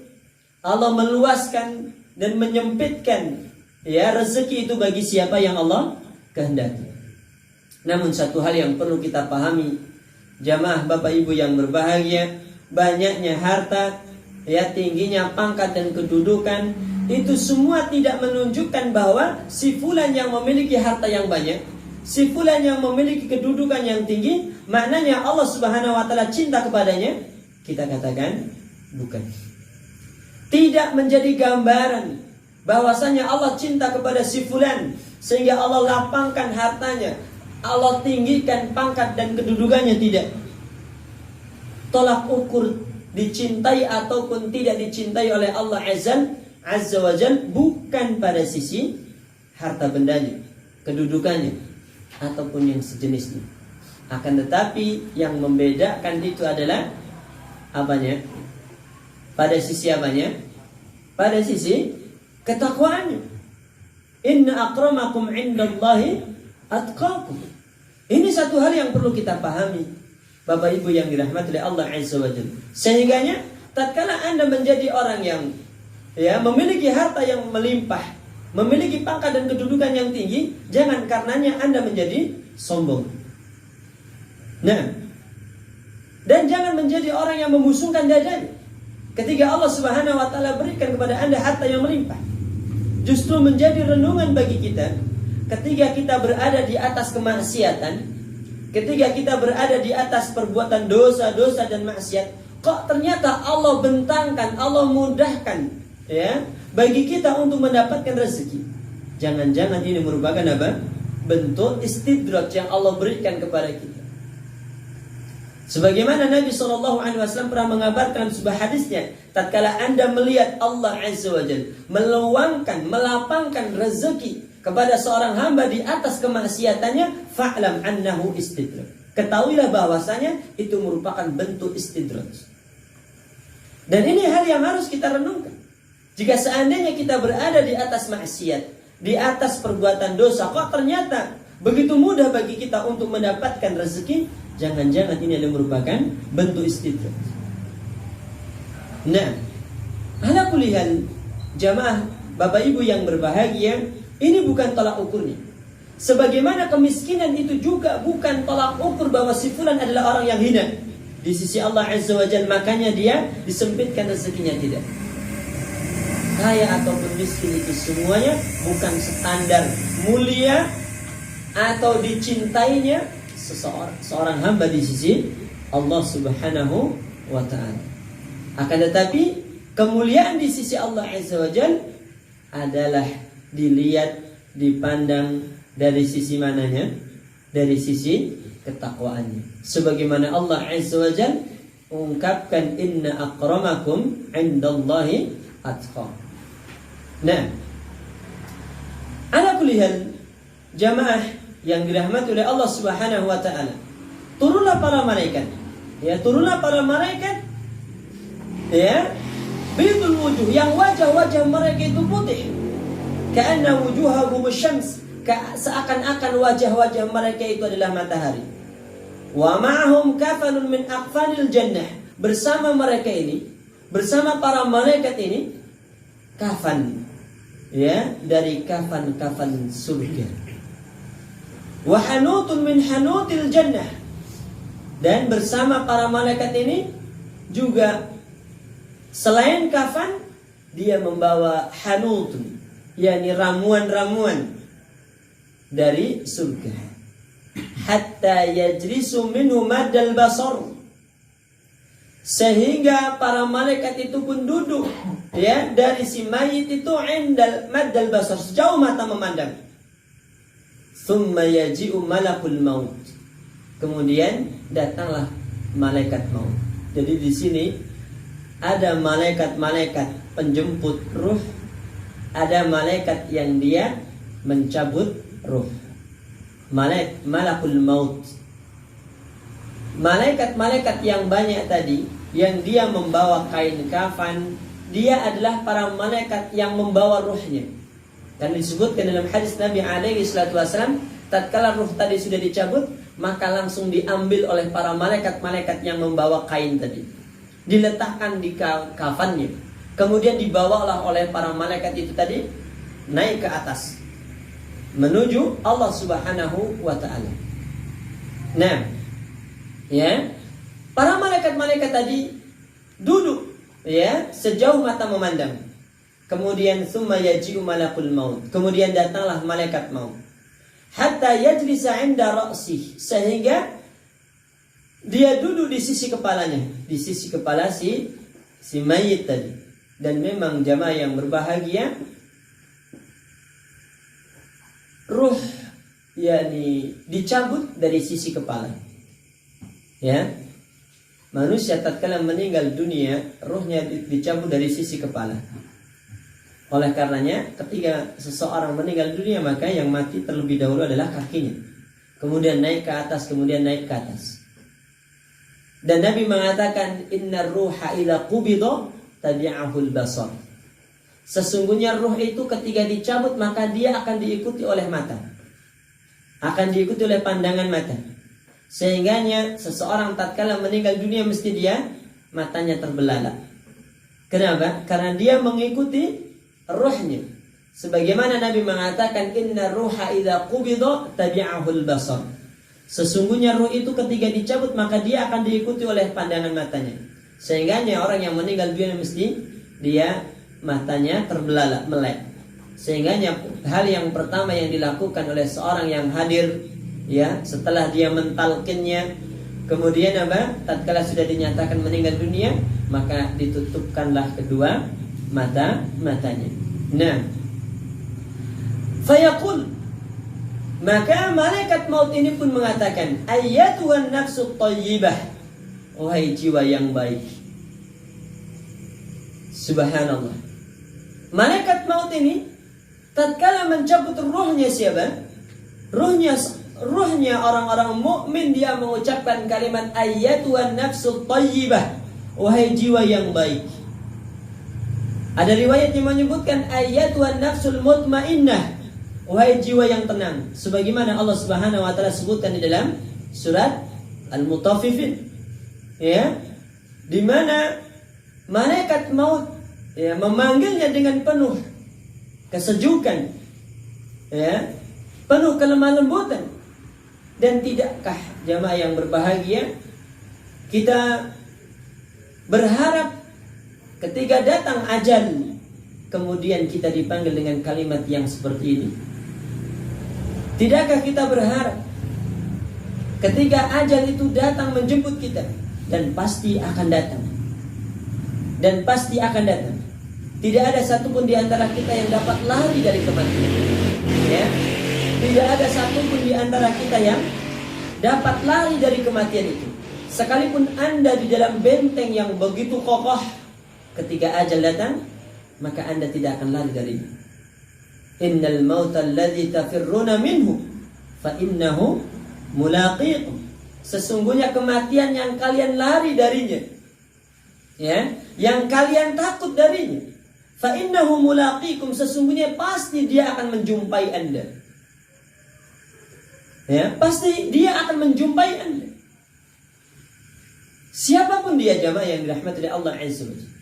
Allah meluaskan dan menyempitkan, ya, rezeki itu bagi siapa yang Allah kehendaki. Namun satu hal yang perlu kita pahami, jamaah Bapak Ibu yang berbahagia, banyaknya harta, ya, tingginya pangkat dan kedudukan, itu semua tidak menunjukkan bahwa si fulan yang memiliki harta yang banyak, si fulan yang memiliki kedudukan yang tinggi, maknanya Allah Subhanahu wa taala cinta kepadanya. Kita katakan bukan. Tidak menjadi gambaran bahwasanya Allah cinta kepada si fulan sehingga Allah lapangkan hartanya, Allah tinggikan pangkat dan kedudukannya, tidak. Tolak ukur dicintai ataupun tidak dicintai oleh Allah Azza wa Jalla bukan pada sisi harta bendanya, kedudukannya, ataupun yang sejenisnya. Akan tetapi yang membedakan itu adalah apanya? Pada sisi apanya? Pada sisi ketakwaannya. Inna akramakum indallahi atqakum. Ini satu hal yang perlu kita pahami, Bapak Ibu yang dirahmati oleh Allah Azza wa Jalla. Sehingganya tatkala Anda menjadi orang yang, ya, memiliki harta yang melimpah, memiliki pangkat dan kedudukan yang tinggi, jangan karenanya Anda menjadi sombong. Nah, dan jangan menjadi orang yang membusungkan dadanya. Ketika Allah Subhanahu wa taala berikan kepada Anda harta yang melimpah, justru menjadi renungan bagi kita ketika kita berada di atas kemaksiatan, ketika kita berada di atas perbuatan dosa-dosa dan maksiat, kok ternyata Allah bentangkan, Allah mudahkan, ya, bagi kita untuk mendapatkan rezeki. Jangan-jangan ini merupakan apa? Bentuk istidraj yang Allah berikan kepada kita. Sebagaimana Nabi SAW pernah mengabarkan sebuah hadisnya, tatkala Anda melihat Allah Azza wa Jalla meluangkan, melapangkan rezeki kepada seorang hamba di atas kemaksiatannya, fa'lam annahu istidraj. Ketahuilah bahwasanya itu merupakan bentuk istidraj. Dan ini hal yang harus kita renungkan. Jika seandainya kita berada di atas maksiat, di atas perbuatan dosa, kok ternyata begitu mudah bagi kita untuk mendapatkan rezeki, jangan-jangan ini adalah merupakan bentuk istidraj. Nah, ala kulli hal, jamaah Bapak Ibu yang berbahagia, ini bukan tolak ukurnya. Sebagaimana kemiskinan itu juga bukan tolak ukur bahwa si fulan adalah orang yang hina di sisi Allah Azza wa Jalla, makanya dia disempitkan rezekinya, tidak. Kaya ataupun miskin itu semuanya bukan standar mulia atau dicintainya seorang hamba di sisi Allah Subhanahu wa ta'ala. Akan tetapi kemuliaan di sisi Allah Azza wa Jalla adalah dilihat, dipandang dari sisi mananya? Dari sisi ketakwaannya. Sebagaimana Allah Azza wa Jalla ungkapkan, inna akramakum indallahi atqa. Nah, ala kulli hal, jamaah yang dirahmati oleh Allah Subhanahu wa ta'ala, turunlah para malaikat. Ya, turunlah para malaikat. Ya, bidul wujuh, yang wajah-wajah mereka itu putih. Ka'anna wujuhahum syams, seakan-akan wajah-wajah mereka itu adalah matahari. Wa ma'ahum kafanun min aqfanil jannah, bersama mereka ini, bersama para malaikat ini, kafan, ya, dari kafan-kafan surga. Wa hanutun min hanutil jannah, dan bersama para malaikat ini juga selain kafan, dia membawa hanutun, yakni ramuan-ramuan dari surga. Hatta yajlisu minhu maddal basar, sehingga para malaikat itu pun duduk, ya, dari si mayit itu indal maddal basar, sejauh mata memandang. Thumma yaji'u malakul maut, kemudian datanglah malaikat maut. Jadi di sini ada malaikat-malaikat penjemput ruh, ada malaikat yang dia mencabut ruh. Malakul maut. Malaikat-malaikat yang banyak tadi, yang dia membawa kain kafan, dia adalah para malaikat yang membawa ruhnya. Dan disebutkan dalam hadis Nabi alaihi salatu wasallam, tatkala ruh tadi sudah dicabut, maka langsung diambil oleh para malaikat-malaikat yang membawa kain tadi, diletakkan di kafannya, kemudian dibawalah oleh para malaikat itu tadi naik ke atas menuju Allah Subhanahu wa ta'ala. Nah, ya, para malaikat-malaikat tadi duduk, ya, sejauh mata memandang. Kemudian summa yaji'u malakul maut, kemudian datanglah malaikat maut. Hatta yajlisa 'inda ra'sih, sehingga dia duduk di sisi kepalanya, di sisi kepala si mayit tadi. Dan memang jamaah yang berbahagia, ruh yakni dicabut dari sisi kepala. Ya. Manusia tatkala meninggal dunia, ruhnya dicabut dari sisi kepala. Oleh karenanya, ketika seseorang meninggal dunia, maka yang mati terlebih dahulu adalah kakinya. Kemudian naik ke atas, kemudian naik ke atas. Dan Nabi mengatakan, innar ruha idza qubida tabi'ahul basar. Sesungguhnya ruh itu ketika dicabut, maka dia akan diikuti oleh mata, akan diikuti oleh pandangan mata. Sehingganya seseorang tatkala meninggal dunia, mesti dia matanya terbelalak. Kenapa? Karena dia mengikuti ruhnya. Sebagaimana Nabi mengatakan, inna ruha idza qubida tabi'ahul basar. Sesungguhnya ruh itu ketika dicabut, maka dia akan diikuti oleh pandangan matanya. Sehingganya orang yang meninggal dunia mesti dia matanya terbelalak, melek. Sehingganya hal yang pertama yang dilakukan oleh seorang yang hadir, ya, setelah dia mentalkinnya, kemudian apa? Tatkala sudah dinyatakan meninggal dunia, maka ditutupkanlah kedua matanya. Nah, fayaqul, maka malaikat maut ini pun mengatakan, ayyatuhan nafsu thayyibah, wahai jiwa yang baik. Subhanallah. Malaikat maut ini tatkala mencabut ruhnya siapa? Ruhnya orang-orang mukmin, dia mengucapkan kalimat ayyatuhan nafsu thayyibah, wahai jiwa yang baik. Ada riwayat yang menyebutkan ayyatuhan nafsul mutmainnah, wahai jiwa yang tenang. Sebagaimana Allah Subhanahu wa taala sebutkan di dalam surat Al-Mutaffifin, ya, di mana malaikat maut, ya, memanggilnya dengan penuh kesejukan, ya, penuh kelemah lembutan. Dan tidakkah jamaah yang berbahagia, kita berharap ketika datang ajal, kemudian kita dipanggil dengan kalimat yang seperti ini? Tidakkah kita berharap ketika ajal itu datang menjemput kita, dan pasti akan datang. Dan pasti akan datang. Tidak ada satupun di antara kita yang dapat lari dari kematian. Ya. Tidak ada satupun di antara kita yang dapat lari dari kematian itu. Sekalipun Anda di dalam benteng yang begitu kokoh, ketika ajal datang, maka Anda tidak akan lari darinya. Innal mauta alladzi tafirruna minhu fa innahu mulaqikum. Sesungguhnya kematian yang kalian lari darinya, ya, yang kalian takut darinya, fa innahu mulaqikum, sesungguhnya pasti dia akan menjumpai Anda. Ya, pasti dia akan menjumpai Anda. Siapapun dia jamaah yang dirahmati oleh Allah Azza wa Jalla.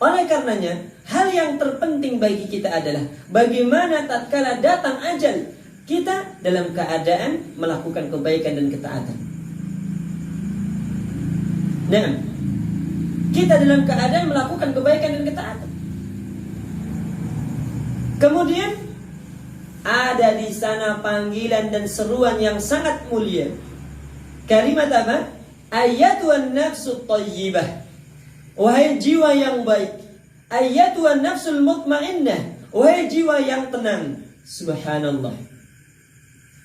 Oleh karenanya, hal yang terpenting bagi kita adalah bagaimana tatkala datang ajal, kita dalam keadaan melakukan kebaikan dan ketaatan. Nah, kita dalam keadaan melakukan kebaikan dan ketaatan. Kemudian ada di sana panggilan dan seruan yang sangat mulia. Kalimat apa? Ayyatuhan nafsu thayyibah. Wahai jiwa yang baik. Ayyatuhan nafsul mutmainnah. Wahai jiwa yang tenang. Subhanallah.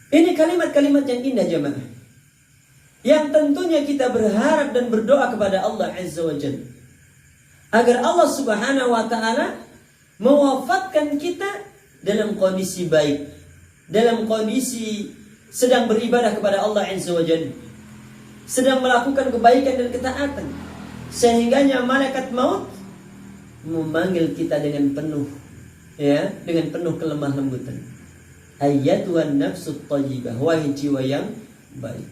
Ini kalimat-kalimat yang indah jemaah, yang tentunya kita berharap dan berdoa kepada Allah Azza wa Jalla agar Allah Subhanahu wa taala mewafatkan kita dalam kondisi baik, dalam kondisi sedang beribadah kepada Allah Azza wa Jalla, sedang melakukan kebaikan dan ketaatan, sehingganya malaikat maut memanggil kita dengan penuh, ya, dengan penuh kelemah lembutan. Ayyatuhan nafsut thayyibah, wahai jiwa yang baik.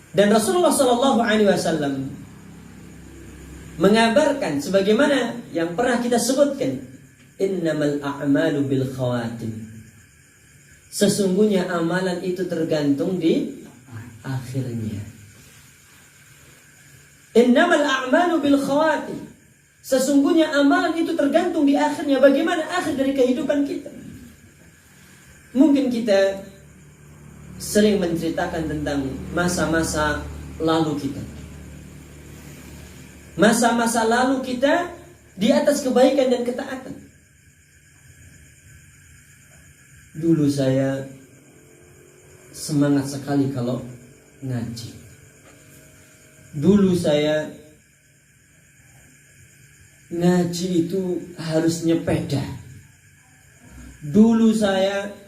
Dan Rasulullah sallallahu alaihi wasallam mengabarkan sebagaimana yang pernah kita sebutkan, innamal a'malu bil khawatim. Sesungguhnya amalan itu tergantung di akhirnya. Innamal a'malu bil khawatim. Sesungguhnya amalan itu tergantung di akhirnya. Bagaimana akhir dari kehidupan kita? Mungkin kita sering menceritakan tentang masa-masa lalu kita. Masa-masa lalu kita di atas kebaikan dan ketaatan. Dulu saya semangat sekali kalau ngaji. Dulu saya ngaji itu harus nyepeda. Dulu saya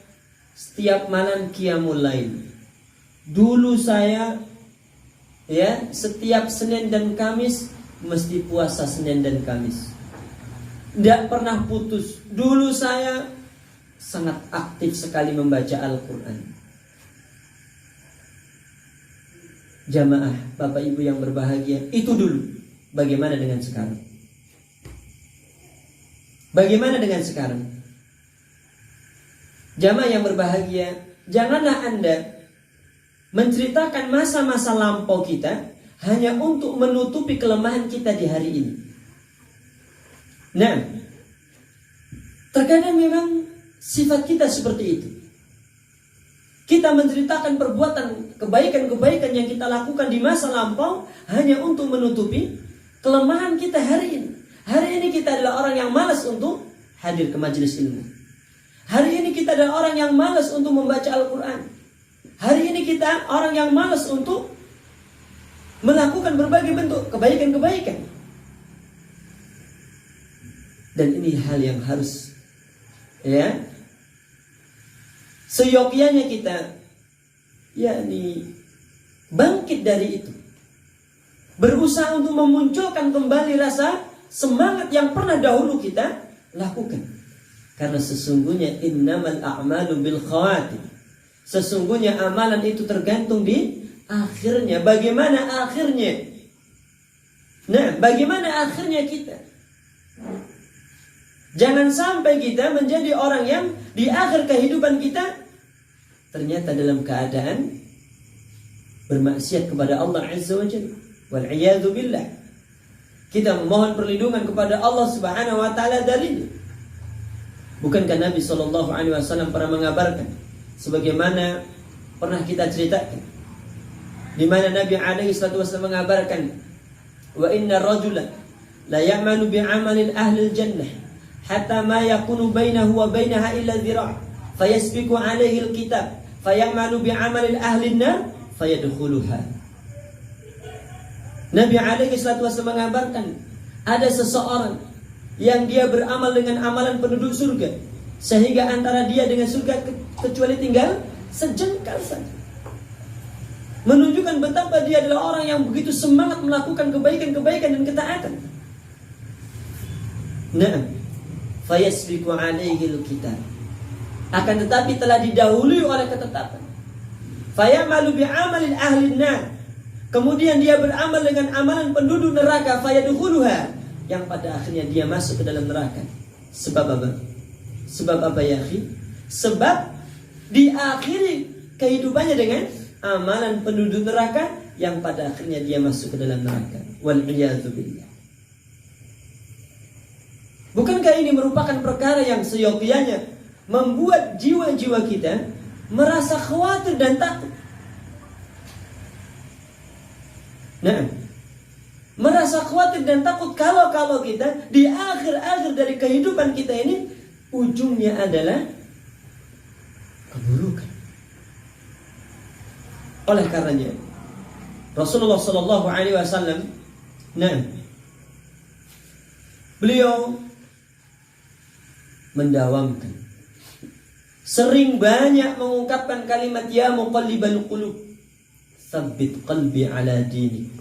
setiap malam qiyamul lail. Dulu saya, ya, setiap Senin dan Kamis mesti puasa Senin dan Kamis. Tidak pernah putus. Dulu saya sangat aktif sekali membaca Al-Quran. Jamaah, Bapak Ibu yang berbahagia, itu dulu. Bagaimana dengan sekarang? Bagaimana dengan sekarang? Jamaah yang berbahagia, janganlah Anda menceritakan masa-masa lampau kita hanya untuk menutupi kelemahan kita di hari ini. Nah, terkadang memang sifat kita seperti itu. Kita menceritakan perbuatan kebaikan-kebaikan yang kita lakukan di masa lampau hanya untuk menutupi kelemahan kita hari ini. Hari ini kita adalah orang yang malas untuk hadir ke majelis ilmu. Hari ini kita adalah orang yang malas untuk membaca Al-Quran. Hari ini kita orang yang malas untuk melakukan berbagai bentuk kebaikan-kebaikan. Dan ini hal yang harus, ya, seyogyanya kita, yakni bangkit dari itu. Berusaha untuk memunculkan kembali rasa semangat yang pernah dahulu kita lakukan. Karena sesungguhnya innamal a'malu bil khawatim. Sesungguhnya amalan itu tergantung di akhirnya. Bagaimana akhirnya? Nah, bagaimana akhirnya kita? Jangan sampai kita menjadi orang yang di akhir kehidupan kita ternyata dalam keadaan bermaksiat kepada Allah Azza wa Jalla. Wal iyadu billah. Kita memohon perlindungan kepada Allah Subhanahu wa taala darinya. Bukankah Nabi SAW pernah mengabarkan sebagaimana pernah kita ceritakan, di mana Nabi alaihi salatu wasallam mengabarkan, wa inna rajula la ya'malu bi'amalin ahli jannah hatta ma yakunu bainahu wa bainaha illa dhira' fayasbiqu alaihi alkitab fayamalu bi'amalin ahli nar fayadkhuluha. Nabi alaihi salatu wasallam mengabarkan, ada seseorang yang dia beramal dengan amalan penduduk surga, sehingga antara dia dengan surga kecuali tinggal sejengkal saja. Menunjukkan betapa dia adalah orang yang begitu semangat melakukan kebaikan-kebaikan dan ketaatan. Nah, fayasbiqu alaihi alkitab, akan tetapi telah didahului oleh ketetapan. Fayamalu bi'amalin ahli nar, kemudian dia beramal dengan amalan penduduk neraka, fayadkhuluha, yang pada akhirnya dia masuk ke dalam neraka. Sebab apa? Sebab apa ya akhi? Sebab diakhiri kehidupannya dengan amalan penduduk neraka, yang pada akhirnya dia masuk ke dalam neraka. Wal iyadzu billah. Bukankah ini merupakan perkara yang seyogyanya membuat jiwa-jiwa kita merasa khawatir dan takut? Nah, merasa khawatir dan takut kalau kita di akhir-akhir dari kehidupan kita ini ujungnya adalah keburukan. Oleh karenanya Rasulullah sallallahu alaihi wasallam, nah, beliau mendawamkan, sering banyak mengungkapkan kalimat ya muqallibal qulub, tsabbit qalbi ala dinik.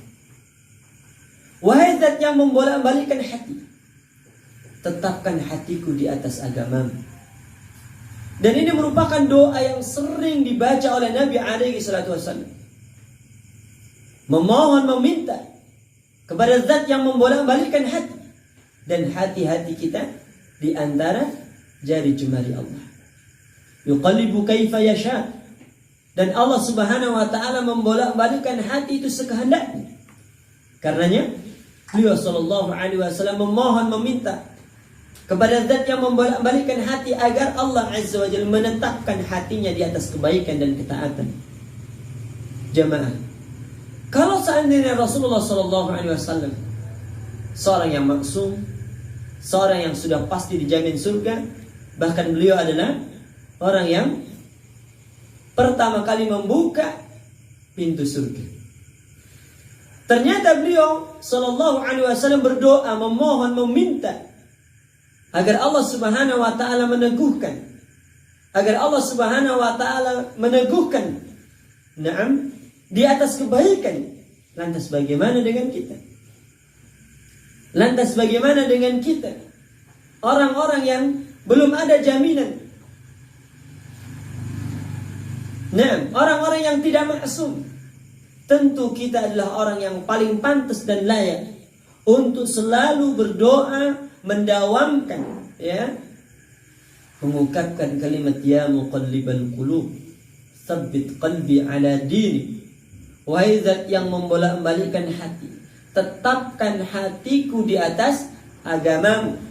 Wahai zat yang membolak-balikkan hati, tetapkan hatiku di atas agamamu. Dan ini merupakan doa yang sering dibaca oleh Nabi alaihi salatu wasallam. Memohon, meminta kepada zat yang membolak-balikkan hati, dan hati-hati kita di antara jari jemari Allah. Yuqallibu kaifa yasha, dan Allah Subhanahu wa taala membolak-balikkan hati itu sekehendaknya. Karenanya beliau sallallahu alaihi wasallam memohon, meminta kepada zat yang membolak-balikkan hati agar Allah azza wa jalla menetapkan hatinya di atas kebaikan dan ketaatan. Jamaah, kalau seandainya Rasulullah sallallahu alaihi wasallam seorang yang maksum, seorang yang sudah pasti dijamin surga, bahkan beliau adalah orang yang pertama kali membuka pintu surga, ternyata beliau sallallahu alaihi wasallam berdoa, memohon, meminta agar Allah Subhanahu wa taala meneguhkan, agar Allah Subhanahu wa taala meneguhkan na'am di atas kebaikan. Lantas bagaimana dengan kita? Lantas bagaimana dengan kita, orang-orang yang belum ada jaminan? Nah, orang-orang yang tidak maksum. Tentu kita adalah orang yang paling pantas dan layak untuk selalu berdoa, mendawamkan, ya, mengucapkan kalimat ya muqallibal qulub, tsabbit qalbi ala dinik. Wahai zat yang membolak-balikkan hati, tetapkan hatiku di atas agamamu,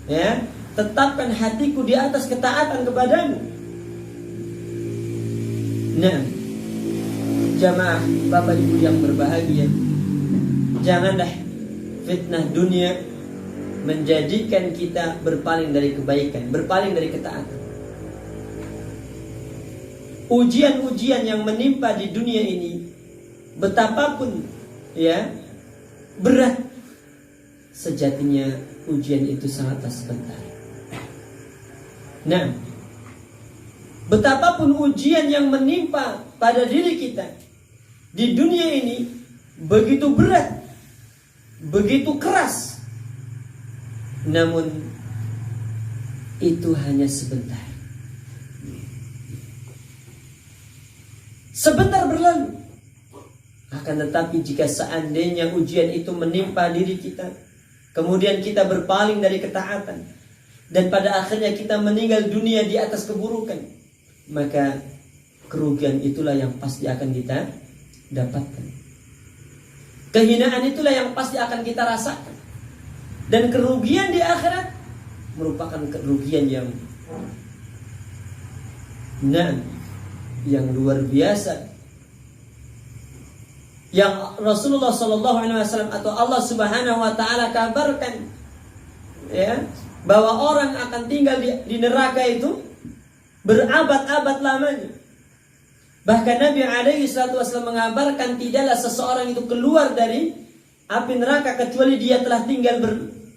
ya, tetapkan hatiku di atas ketaatan kepadamu. Nah, jamaah Bapak Ibu yang berbahagia, janganlah fitnah dunia menjadikan kita berpaling dari kebaikan, berpaling dari ketaatan. Ujian-ujian yang menimpa di dunia ini, betapapun ya berat, sejatinya ujian itu sangatlah sebentar. Nah, betapapun ujian yang menimpa pada diri kita di dunia ini begitu berat, begitu keras, namun itu hanya sebentar. Sebentar berlalu. Akan tetapi jika seandainya ujian itu menimpa diri kita, kemudian kita berpaling dari ketaatan, dan pada akhirnya kita meninggal dunia di atas keburukan, maka kerugian itulah yang pasti akan kita dapatkan. Kehinaan itulah yang pasti akan kita rasakan. Dan kerugian di akhirat merupakan kerugian yang yang luar biasa yang Rasulullah Shallallahu Alaihi Wasallam atau Allah Subhanahu Wa Taala kabarkan, ya, bahwa orang akan tinggal di neraka itu berabad-abad lamanya. Bahkan Nabi Alaihi Wasallam mengabarkan tidaklah seseorang itu keluar dari api neraka kecuali dia telah tinggal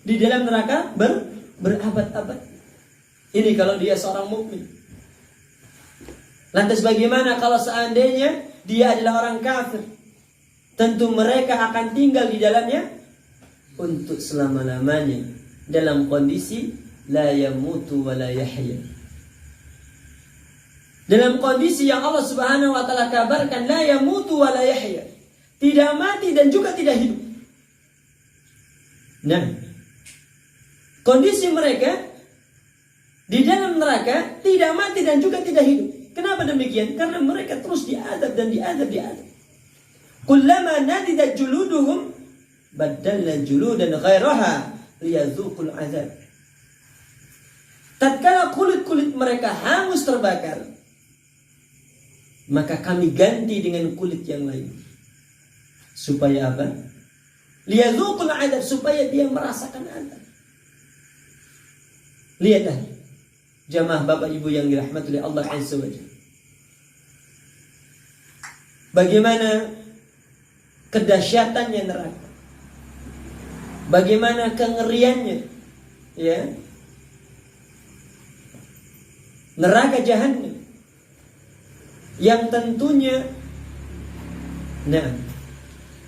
di dalam neraka berabad-abad. Ini kalau dia seorang mukmin. Lantas bagaimana kalau seandainya dia adalah orang kafir? Tentu mereka akan tinggal di dalamnya untuk selama-lamanya dalam kondisi la yamutu wa la yahya. Dalam kondisi yang Allah Subhanahu wa taala kabarkan la yamutu wa la yahya. Tidak mati dan juga tidak hidup. Nah, kondisi mereka di dalam neraka tidak mati dan juga tidak hidup. Kenapa demikian? Karena mereka terus diadab dan diadab. Kullama nadidat juluduhum badalna juludan ghairaha liyadzuqul azab. Tatkala kulit-kulit mereka hangus terbakar, maka kami ganti dengan kulit yang lain. Supaya apa? Liyadzuqul azab, supaya dia merasakan azab. Lihatlah jamaah Bapak Ibu yang dirahmati oleh Allah Azza wa Jalla. Bagaimana kedahsyatannya neraka. Bagaimana kengeriannya, ya. Neraka Jahannam yang tentunya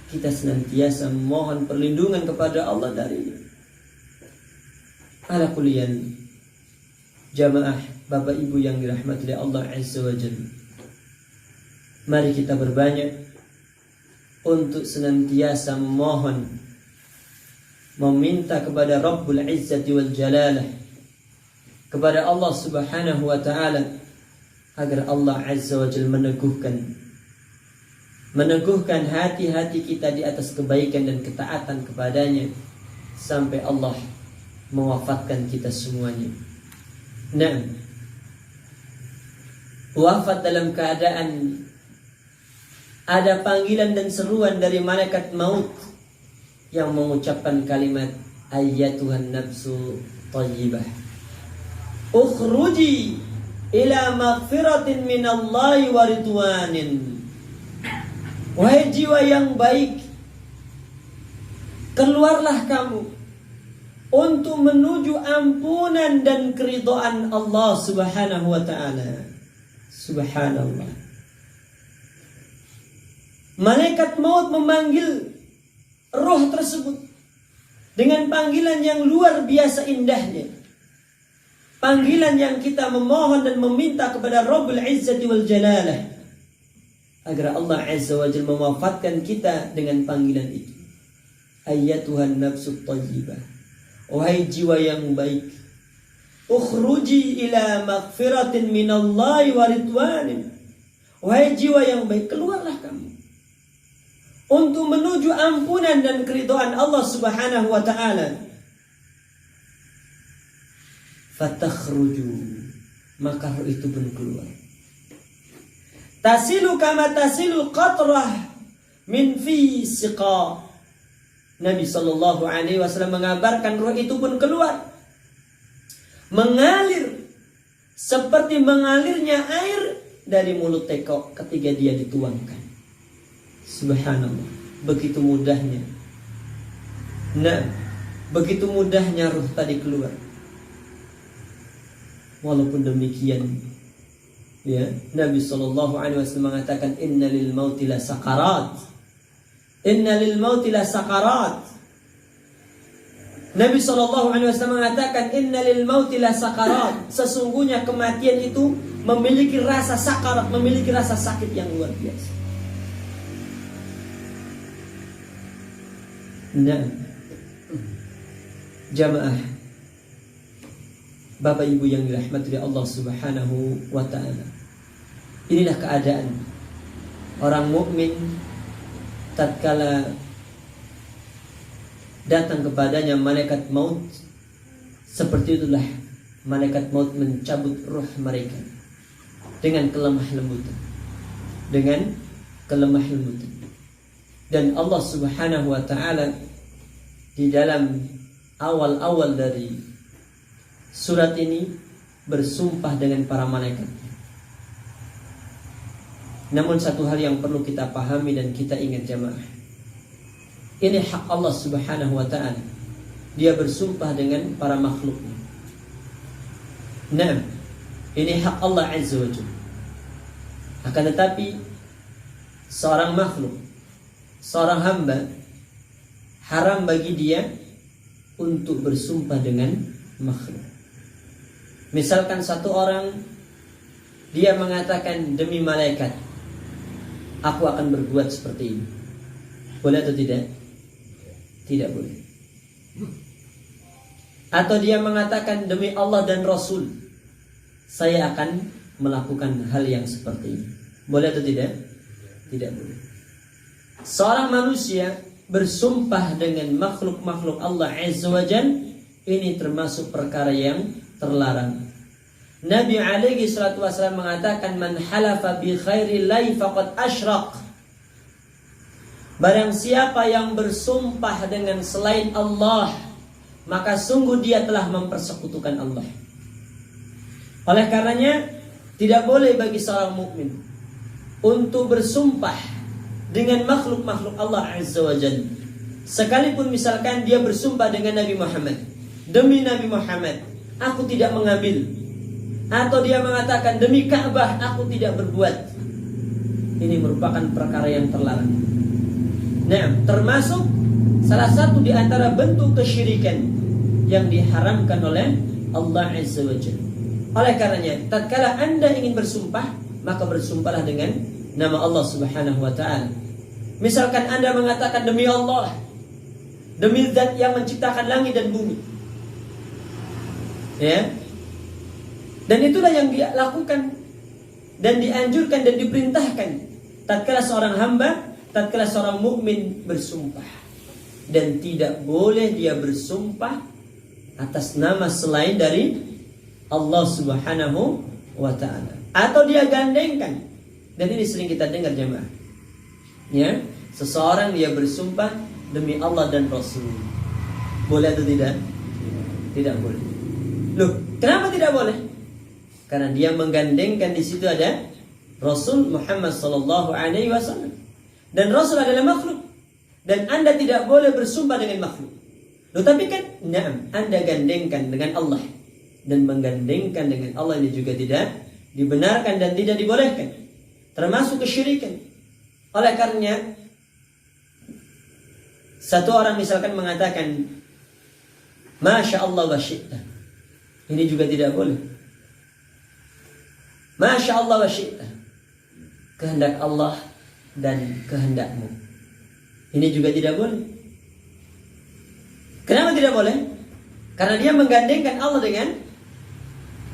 kita senantiasa mohon perlindungan kepada Allah darinya. Ala kuliyan jamaah Bapak Ibu yang dirahmati oleh Allah Azza wa Jalla. Mari kita berbanyak untuk senantiasa meminta kepada Rabbul Izzati wal Jalalah, kepada Allah Subhanahu wa taala, agar Allah Azza wa Jalla meneguhkan hati-hati kita di atas kebaikan dan ketaatan kepadanya sampai Allah mewafatkan kita semuanya. Nah, wafat dalam keadaan ada panggilan dan seruan dari malaikat maut yang mengucapkan kalimat ayyatuhan nafsu thayyibah ukhruji ila maghfiratin minallahi wa ridwanin. Wahai jiwa yang baik, keluarlah kamu untuk menuju ampunan dan keridhaan Allah Subhanahu wa taala. Subhanallah. Malaikat maut memanggil roh tersebut dengan panggilan yang luar biasa indahnya. Panggilan yang kita memohon dan meminta kepada Rabbul Izzati wal Jalalah agar Allah Azza wa Jalla mewafatkan kita dengan panggilan itu. Ayyatuhan nafsu thayyibah, wahai jiwa yang baik, ukhruji ila maghfiratin minallahi wa ridwanin. Wahai jiwa yang baik, keluarlah kamu untuk menuju ampunan dan keridhaan Allah Subhanahu wa taala. Fatakhruju, maka roh itu pun keluar. Tasilu kama tasilu qatrah min fi siqa. Nabi sallallahu alaihi wasallam mengabarkan roh itu pun keluar, mengalir seperti mengalirnya air dari mulut teko ketika dia dituangkan. Subhanallah, begitu mudahnya. Nah, begitu mudahnya ruh tadi keluar. Walaupun demikian, ya, Nabi sallallahu alaihi wasallam mengatakan inna lil mauti la sakarat. Inna lil mauti la sakarat. Nabi sallallahu alaihi wasallam mengatakan inna lil mauti la sakarat. Sesungguhnya kematian itu memiliki rasa sakarat, memiliki rasa sakit yang luar biasa. Nah, jamaah Bapak Ibu yang dirahmati oleh Allah Subhanahu wa taala. Inilah keadaan orang mukmin tatkala datang kepadanya malaikat maut. Seperti itulah malaikat maut mencabut ruh mereka dengan kelemah lembutan. dengan kelemah lembutan. Dan Allah Subhanahu wa taala di dalam awal-awal dari surat ini bersumpah dengan para malaikat. Namun satu hal yang perlu kita pahami dan kita ingat jamaah, ini hak Allah Subhanahu wa ta'ala. Dia bersumpah dengan para makhluknya. Nah, ini hak Allah Azza wa Jalla. Akan tetapi seorang makhluk, seorang hamba, haram bagi dia untuk bersumpah dengan makhluk. Misalkan satu orang, dia mengatakan demi malaikat, aku akan berbuat seperti ini. Boleh atau tidak? Tidak boleh. Atau dia mengatakan demi Allah dan Rasul, saya akan melakukan hal yang seperti ini. Boleh atau tidak? Tidak boleh. Seorang manusia bersumpah dengan makhluk-makhluk Allah Azza wa Jalla, ini termasuk perkara yang terlarang. Nabi alaihi salatu wasallam mengatakan, man halafa bi khairillahi faqad asyraq. Barang siapa yang bersumpah dengan selain Allah, maka sungguh dia telah mempersekutukan Allah. Oleh karenanya tidak boleh bagi seorang mukmin untuk bersumpah dengan makhluk-makhluk Allah Azza wa Jalla. Sekalipun misalkan dia bersumpah dengan Nabi Muhammad, demi Nabi Muhammad aku tidak mengambil, atau dia mengatakan demi Ka'bah aku tidak berbuat. Ini merupakan perkara yang terlarang. Nah, termasuk salah satu di antara bentuk kesyirikan yang diharamkan oleh Allah Azza wa Jalla. Oleh karenanya, tatkala Anda ingin bersumpah, maka bersumpahlah dengan nama Allah Subhanahu wa ta'ala. Misalkan Anda mengatakan demi Allah, demi zat yang menciptakan langit dan bumi, ya. Dan itulah yang dilakukan dan dianjurkan dan diperintahkan tatkala seorang hamba, tatkala seorang mukmin bersumpah. Dan tidak boleh dia bersumpah atas nama selain dari Allah Subhanahu wa ta'ala, atau dia gandengkan. Dan ini sering kita dengar jemaah, ya, seseorang dia bersumpah demi Allah dan Rasul. Boleh atau tidak? Tidak boleh. Loh, kenapa tidak boleh? Karena dia menggandengkan di situ ada Rasul Muhammad sallallahu alaihi wasallam. Dan Rasul adalah makhluk, dan Anda tidak boleh bersumpah dengan makhluk. Loh, tapi kan, na'am, Anda gandengkan dengan Allah. Dan menggandengkan dengan Allah ini juga tidak dibenarkan dan tidak dibolehkan, termasuk kesyirikan. Oleh karenanya, satu orang misalkan mengatakan Masya Allah wa syi'ta, ini juga tidak boleh. Masya Allah wa syi'ta, kehendak Allah dan kehendakmu, ini juga tidak boleh. Kenapa tidak boleh? Karena dia menggandengkan Allah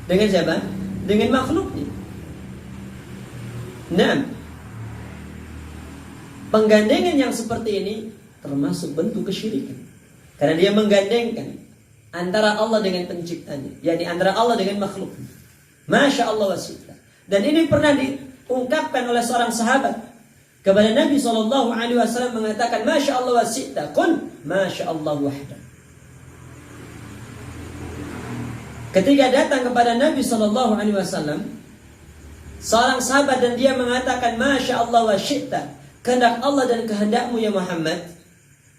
dengan siapa? Dengan makhluknya. Nah, penggandengan yang seperti ini termasuk bentuk kesyirikan. Karena dia menggandengkan antara Allah dengan penciptanya, yakni antara Allah dengan makhluk. Masya Allah wa syi'ta. Dan ini pernah diungkapkan oleh seorang sahabat kepada Nabi SAW, mengatakan Masya Allah wa syi'ta, qul Masya Allah wahda. Ketika datang kepada Nabi SAW seorang sahabat dan dia mengatakan Masya Allah wa syi'ta, kehendak Allah dan kehendakmu ya Muhammad,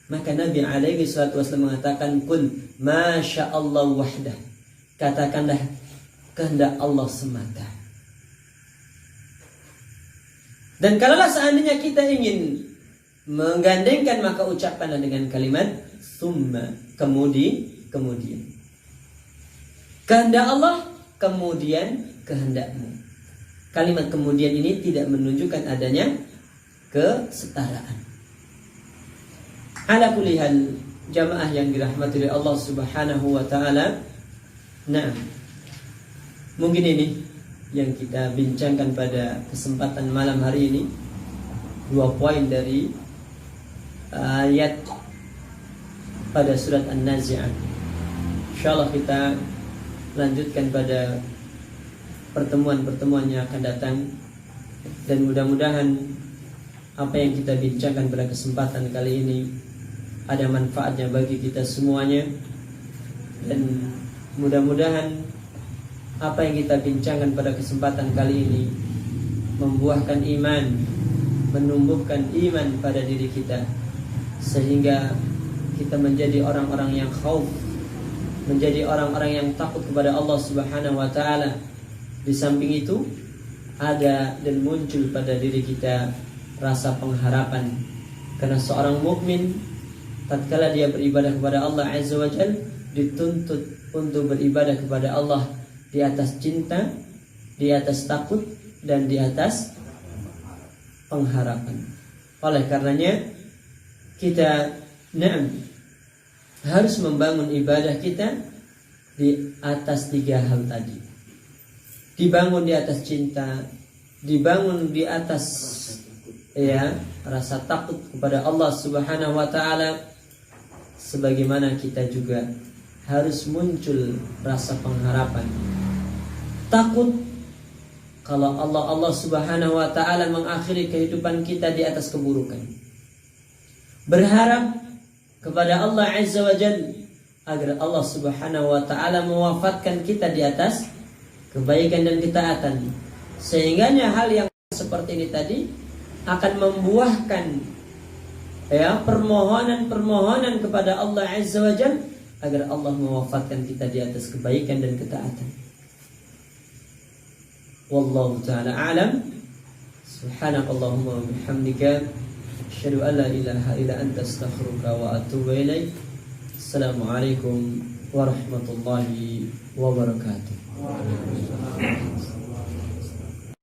maka Nabi SAW mengatakan qul Masya Allah wahda, katakanlah kehendak Allah semata. Dan kalaulah seandainya kita ingin menggandengkan, maka ucapkanlah dengan kalimat summa, kemudian kehendak Allah, kemudian kehendakmu. Kalimat kemudian ini tidak menunjukkan adanya kesetaraan. Ala kulli hal, jamaah yang dirahmati oleh Allah Subhanahu wa ta'ala. Nah, mungkin ini yang kita bincangkan pada kesempatan malam hari ini. 2 poin dari ayat pada surat An-Nazi'at. Insyaallah kita lanjutkan pada pertemuan-pertemuan yang akan datang Dan mudah-mudahan apa yang kita bincangkan pada kesempatan kali ini ada manfaatnya bagi kita semuanya. Dan mudah-mudahan apa yang kita bincangkan pada kesempatan kali ini membuahkan iman, menumbuhkan iman pada diri kita, sehingga kita menjadi orang-orang yang khauf, menjadi orang-orang yang takut kepada Allah Subhanahu wa taala. Di samping itu ada dan muncul pada diri kita rasa pengharapan, karena seorang mukmin tatkala dia beribadah kepada Allah Azza wa Jalla dituntut untuk beribadah kepada Allah di atas cinta, di atas takut, dan di atas pengharapan. Oleh karenanya kita harus membangun ibadah kita di atas 3 hal tadi. Dibangun di atas cinta, dibangun di atas rasa takut kepada Allah Subhanahu wa taala, sebagaimana kita juga harus muncul rasa pengharapan. Takut kalau Allah Subhanahu wa taala mengakhiri kehidupan kita di atas keburukan. Berharap kepada Allah Azza wa Jalla agar Allah Subhanahu wa taala mewafatkan kita di atas kebaikan dan ketaatan. Sehingganya hal yang seperti ini tadi akan membuahkan permohonan kepada Allah Azza wa Jalla agar Allah mewafatkan kita di atas kebaikan dan ketaatan. Wallahu ta'ala a'lam. Subhanakallahumma wa bihamdika asyhadu an la ilaha illa anta astaghfiruka wa atubu ilaik. Assalamualaikum warahmatullahi wabarakatuh.